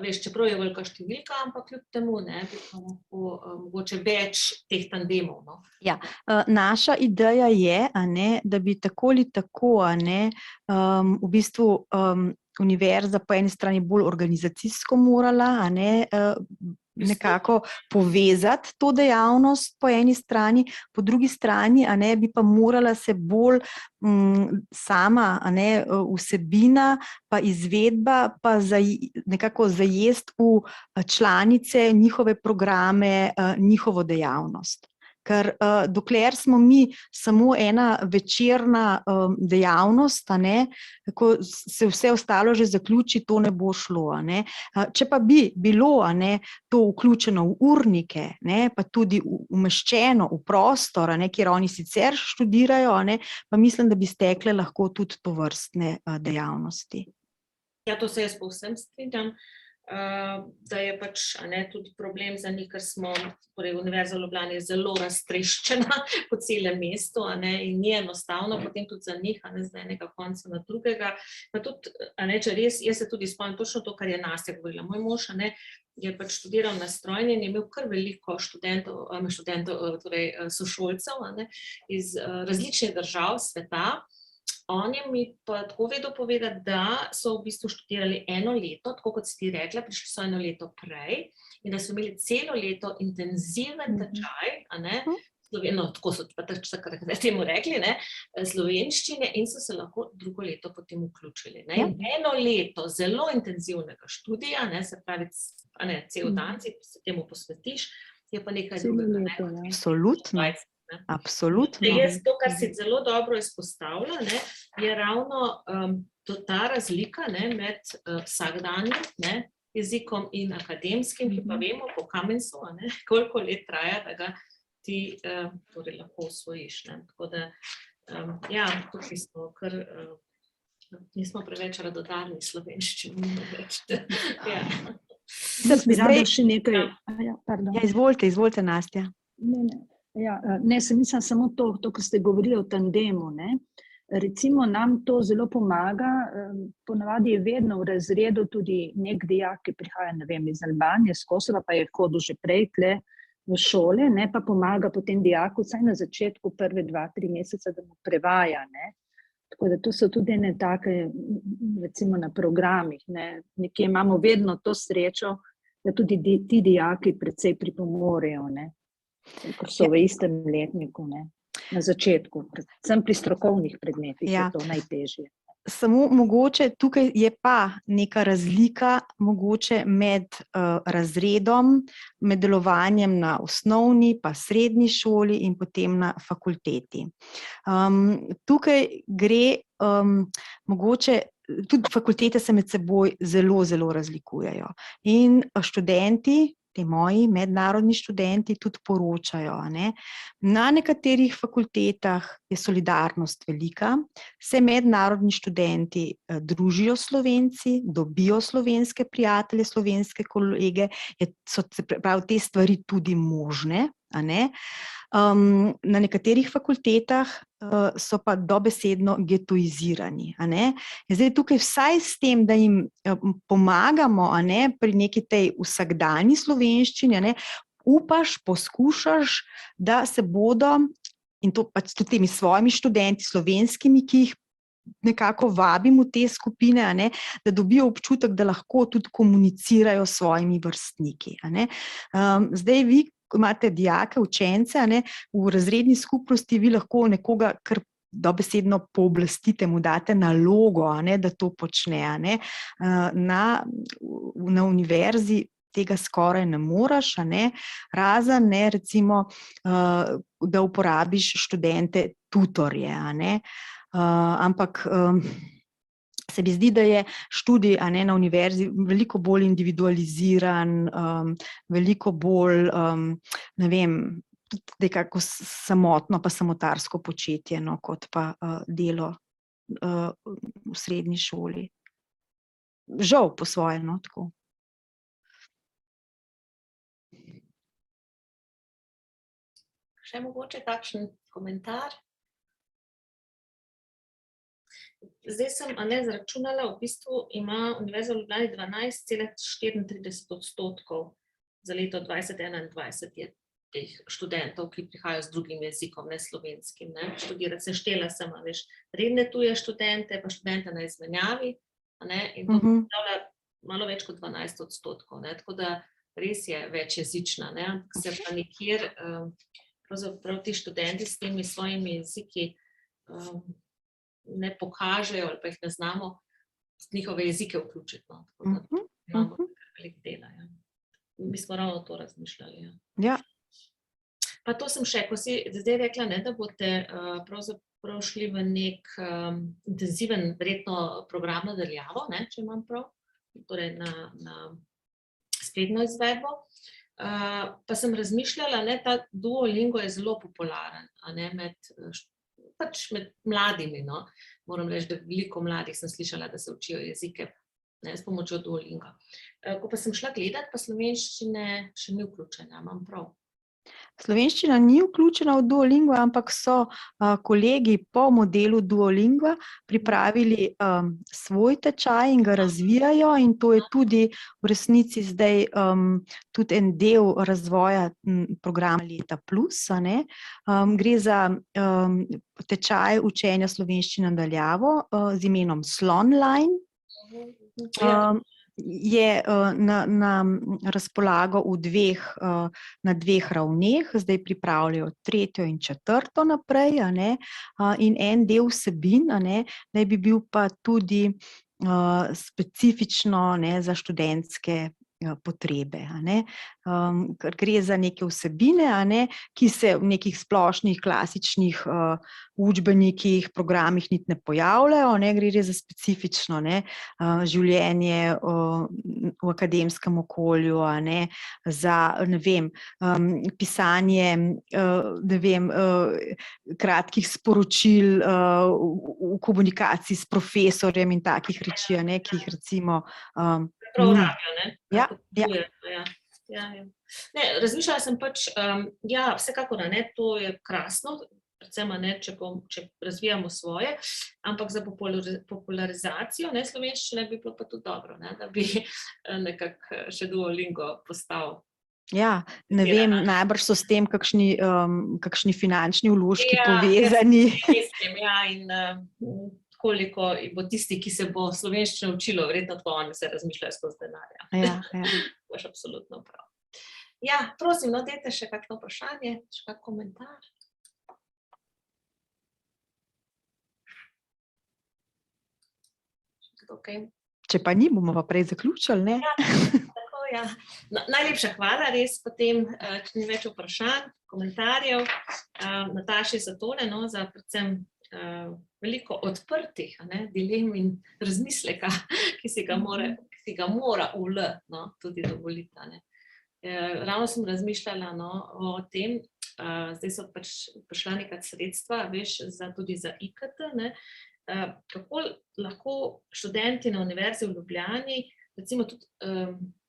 čeprav je velika številka, ampak kljub temu, bi pa mogoče več teh tandemov, no. Ja, naša ideja je, da bi tako ali tako, v bistvu univerza po eni strani bolj organizacijsko morala, nekako povezati to dejavnost po eni strani, po drugi strani, bi pa morala se bolj sama, vsebina pa izvedba pa nekako zajesti v članice, njihove programe, njihovo dejavnost. Ker dokler smo mi samo ena večerna dejavnost, ko se vse ostalo že zaključi, to ne bo šlo, Če pa bi bilo, to vključeno v urnike, pa tudi umeščeno v prostor, kjer oni sicer študirajo, pa mislim, da bi stekle lahko tudi tovrstne dejavnosti. Ja, to se jaz povsem strinjam, da je pač tudi problem za njih, ker smo, torej Univerza v Ljubljani je zelo raztreščena po celem mestu, in ni enostavno potem tudi za njih, z enega konca na drugega, pa tudi, če res, jaz se tudi spomnim točno to, kar je Nastja govorila, moj mož, je pač študiral na strojni in je imel kar veliko študentov, torej sošolcev, iz različnih držav sveta. On je mi pa tako vedel povedati, da so v bistvu študirali eno leto, tako kot si ti rekla, prišli so eno leto prej in da so imeli celo leto intenziven tečaj, tako so takrat temu rekli, slovenščine in so se lahko drugo leto potem vključili. In eno leto zelo intenzivnega študija, se pravi, cel dan se temu posvetiš, je pa nekaj drugega. Absolutno. Absolutno. Jaz to, kar si zelo dobro izpostavlja, je ravno ta razlika, ne, med vsakdanjim jezikom in akademskim, ki pa vemo po Kamensu, koliko let traja, da ga ti torej lahko osvojiš. Tako da, ja, tukaj smo kar, nismo preveč radodarni slovenščini. Ja. Jaz bi rada še nekaj. Ja, pardon. Ja, izvolite, Nastja. Ne, sem mislim samo to, ko ste govorili o tandemu, ne. Recimo nam to zelo pomaga, ponavadi je vedno v razredu tudi nek dijak, ki prihaja, ne vem, iz Albanije, z Kosova, pa je hodil že prej tle v šole, ne, pa pomaga potem dijaku, vsaj na začetku prve 2-3 mesece, da mu prevaja, ne. Tako da to so tudi ene take, recimo na programih, ne. Nekje imamo vedno to srečo, da tudi ti dijaki precej pripomorejo, ne, ker so v istem letniku, ne. Na začetku, predvsem pri strokovnih predmetih je to najtežje. Samo mogoče tukaj je pa neka razlika mogoče med razredom, med delovanjem na osnovni pa srednji šoli in potem na fakulteti. Tukaj gre mogoče, tudi fakultete se med seboj zelo, zelo razlikujejo in študenti, ti moji mednarodni študenti tudi poročajo, ne. Na nekaterih fakultetah je solidarnost velika, se mednarodni študenti družijo s Slovenci, dobijo slovenske prijatelje, slovenske kolege, so prav te stvari tudi možne, a ne. Na nekaterih fakultetah so pa dobesedno getoizirani, a ne. In zdaj tukaj vsaj s tem, da jim pomagamo, a ne, pri neki tej vsakdanji slovenščini, a ne, upaš, poskušaš, da se bodo, in to pač tudi temi svojimi študenti, slovenskimi, ki jih nekako vabim v te skupine, a ne, da dobijo občutek, da lahko tudi komunicirajo s svojimi vrstniki, a ne. Zdaj vi, ko imate dijake, učence, a ne, v razredni skupnosti, vi lahko nekoga kar dobesedno pooblastite, mu date nalogo, a ne, da to počne, a ne. Na univerzi tega skoraj ne moreš, a ne, razen, ne, recimo, da uporabiš študente tutorje, a ne. Ampak se mi zdi, da je študij, a ne, na univerzi veliko bolj individualiziran, veliko bolj, ne vem, tudi nekako samotno pa samotarsko početje, no, kot pa delo v srednji šoli. Žal po svoje, no, tako. Še mogoče kakšen komentar? Zdaj sem zračunala, v bistvu ima Univerza v Ljubljani 12,34% za leto 2021 je teh študentov, ki prihajajo z drugim jezikom, ne slovenskim, ne, študirati. Sem štela sem, veš, redne tuje študente, pa študente na izmenjavi, a ne, in to predstavlja malo več kot 12%, ne, tako da res je večjezična, ne, ampak se pa nikjer, pravzaprav ti študenti s temi svojimi jeziki ne pokažejo ali pa jih ne znamo njihove jezike vključiti, no, tako da imamo veliko dela, ja. Mi smo ravno to razmišljali, ja. Ja. Pa to sem še, ko si zdaj rekla, ne, da boste pravzaprav šli v nek intenziven, verjetno program nadaljavo, ne, če imam prav, torej na spletno izvedbo. Pa sem razmišljala, ne, ta Duolingo je zelo popularen, a ne, pač med mladimi, no. Moram reči, da veliko mladih sem slišala, da se učijo jezike, ne, s pomočjo Duolinga. Ko pa sem šla gledat, pa slovenščine še ni vključena, imam prav. Slovenščina ni vključena v Duolingo, ampak so kolegi po modelu Duolinga pripravili svoj tečaj in ga razvijajo, in to je tudi v resnici zdaj tudi en del razvoja programa Leta plus, a ne. Gre za tečaj učenja slovenščine na daljavo z imenom Slonline. Je na razpolago na dveh ravneh, zdaj pripravljajo 3. in 4. naprej, a ne, in en del vsebin, a ne, naj bi bil pa tudi specifično, ne, za študentske potrebe, a ne. Ker gre za neke vsebine, a ne, ki se v nekih splošnih, klasičnih učbenikih, programih niti ne pojavljajo, ne, gre za specifično, ne, življenje v akademskem okolju, a ne, za, ne vem, pisanje, ne vem, kratkih sporočil v komunikaciji s profesorjem in takih reči, a ne, ki jih recimo Prav ni. rabijo, ne? Ja, ja. Ja. Ne, razmišljala sem pač, ja, vsekakor, ne, to je krasno, predvsem, ne, če razvijamo svoje, ampak za popularizacijo, ne, slovenščine bi bilo pa tudi dobro, ne, da bi nekako še Duolingo postal. Ja, ne vem, najbrž so s tem kakšni finančni vložki povezani. Mislim, ja, in koliko bo tisti, ki se bo slovenščino učilo, verjetno tako oni se razmišljajo skozi denarja. Ja. Boš absolutno prav. Ja, prosim, no, dajte še kakšno vprašanje, še kak komentar. Okay. Če pa ni, bomo pa prej zaključili, ne? Ja, tako, ja. No, najlepša hvala, res potem, če ni več vprašanj, komentarjev, Nataši za tole, no, za predvsem veliko odprtih, ne, dilem in razmisleka, ki si ga mora no, tudi dovoliti, ne. Ravno sem razmišljala, no, o tem, zdaj so pač prišla neka sredstva, veš, tudi za IKT, ne, kako lahko študenti na Univerzi v Ljubljani recimo tudi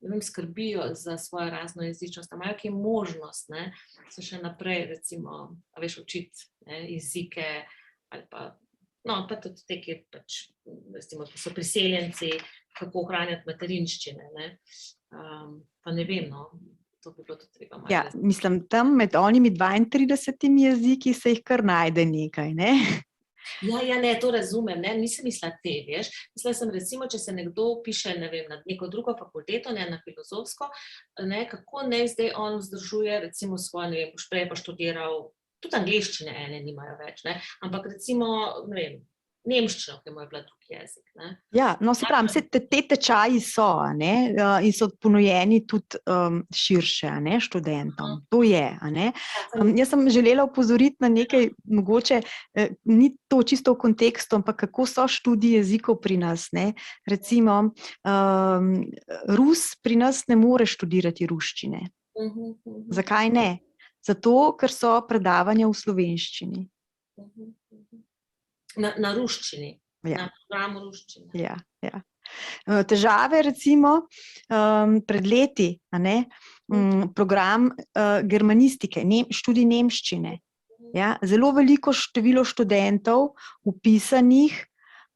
ne vem, skrbijo za svojo raznojezičnost, imajo kaj možnost, ne, se še naprej recimo, a veš, učiti, ne, jezike ali pa, no, pa tudi te, ki pač, recimo, ki so priseljenci, kako ohranjati materinščine, ne, pa ne vem, no, to bi bilo tudi treba malo. Ja, mislim, tam med onimi 32 jeziki se jih kar najde nekaj, ne? Ja, ne, to razumem, ne, nisem mislila te, veš, mislila sem recimo, če se nekdo piše, ne vem, na neko drugo fakulteto, ne, na filozofsko, ne, kako naj zdaj on vzdržuje recimo svoje, ne vem, boš prej pa študiral, tudi angleščine ene nimajo več, ne, ampak recimo, ne vem, nemščino, ki mu je bila drugi jezik, ne. Ja, no, se pravim, te tečaji so, ne, in so ponujeni tudi širše, a ne, študentom, to je, a ne. Jaz sem želela opozoriti na nekaj, mogoče ni to čisto v kontekstu, ampak kako so študiji jezikov pri nas, ne. Recimo, Rus pri nas ne more študirati ruščine. Zakaj ne? Zato, ker so predavanja v slovenščini. Na ruščini, ja. Na programu ruščine. Ja. Težave recimo pred leti, a ne, program germanistike, študij nemščine. Ja, zelo veliko število študentov vpisanih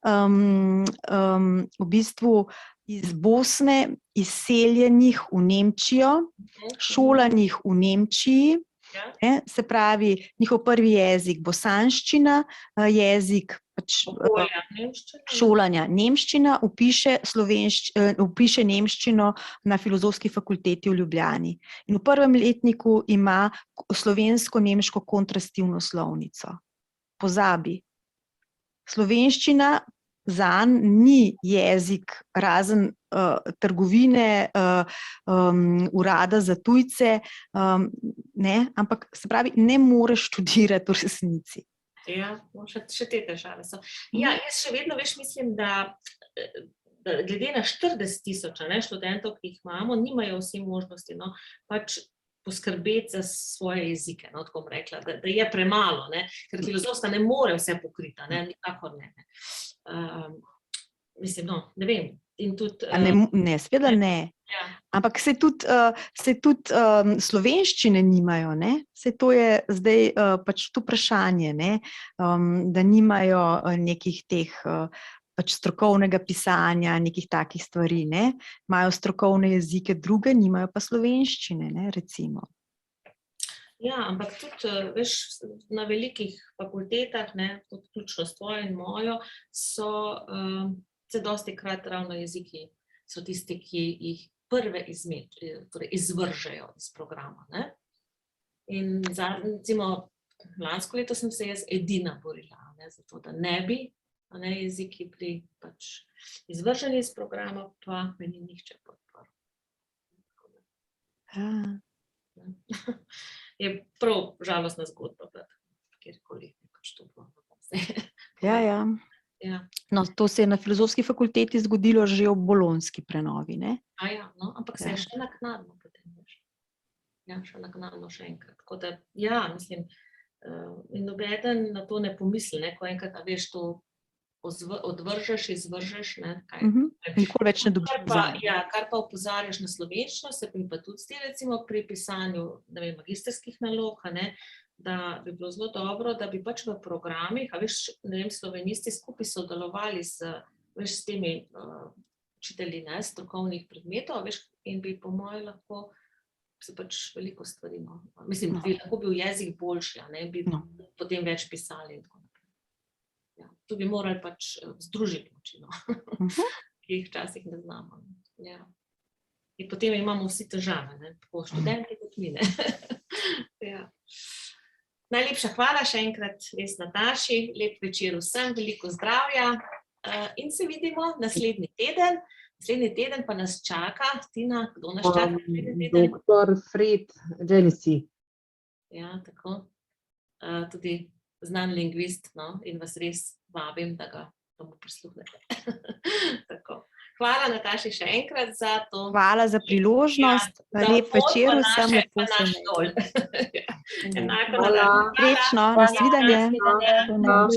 v bistvu iz Bosne, izseljenih v Nemčijo, šolanih v Nemčiji. Se pravi, njihov prvi jezik bosanščina, jezik pač šolanja nemščina, vpiše nemščino na Filozofski fakulteti v Ljubljani. In v prvem letniku ima slovensko-nemško kontrastivno slovnico. Pozabi. Slovenščina zanj ni jezik razen trgovine, urada za tujce, ne, ampak se pravi, ne moreš študirati v resnici. Ja, še te težave so. Ja, jaz še vedno, veš, mislim, da glede na 40,000 študentov, ki jih imamo, nimajo vsi možnosti, no, pač poskrbeti za svoje jezike, no, tako bom rekla, da je premalo, ne, ker filozofska ne more vse pokriti, ne, nikakor ne. Mislim, no, ne vem. In tudi, ne, seveda ne. Ja. Ampak se tudi slovenščine nimajo, ne? Saj to je zdaj pač to vprašanje, ne? Da nimajo nekih teh pač strokovnega pisanja, nekih takih stvari, ne? Imajo strokovne jezike druge, nimajo pa slovenščine, ne, recimo. Ja, ampak tudi, veš, na velikih fakultetah, ne, tudi vključno s tvojo in mojo, se dostikrat ravno jeziki so tisti, ki jih prve torej izvržejo iz programa, ne. In recimo, lansko leto sem se jaz edina borila, ne, zato da ne bi, ne, jeziki bili pač izvrženi iz programa, pa me ni nihče podprl. Je prav žalostna zgodba, kjerkoli pač to bilo. Ja. Ja. No, to se je na Filozofski fakulteti zgodilo že ob bolonjski prenovi, ne? No, ampak se Ja. je še naknadno potem, veš. Ja, še naknadno še enkrat. Tako da, ja, mislim, in nobeden na to ne pomisli, ne, ko enkrat, a veš, to odvržeš, izvržeš, ne, kaj. Nikoli več ne dobiš nazaj. Kar pa opozarjaš na slovenščino, se mi pa tudi zdi, recimo pri pisanju, ne vem, magistrskih nalog, a ne, da bi bilo zelo dobro, da bi pač v programih, a veš, ne vem, slovenisti skupaj sodelovali s temi učitelji, ne, strokovnih predmetov, veš, in bi po moje lahko se pač veliko stvari, no. Mislim, bi lahko bil jezik boljši, a ne, bi potem več pisali in tako naprej. Ja, tu bi morali pač združiti moči, no, ki jih včasih ne znamo. Ja. In potem imamo vsi težave, ne, tako študenti kot mi, ne. Ja. Najlepša hvala še enkrat res Nataši, lep večer vsem, veliko zdravja in se vidimo naslednji teden. Naslednji teden pa nas čaka, Tina, kdo nas čaka naslednji teden? Doktor Fred Genesi. Ja, tako. Tudi znan lingvist, no, in vas res vabim, da ga bomo prisluhnete. Tako. Hvala Nataši še enkrat za to. Hvala za priložnost, lep večer vsem, lepo se imejte. Enako, Srečno, nasvidenje. Hvala.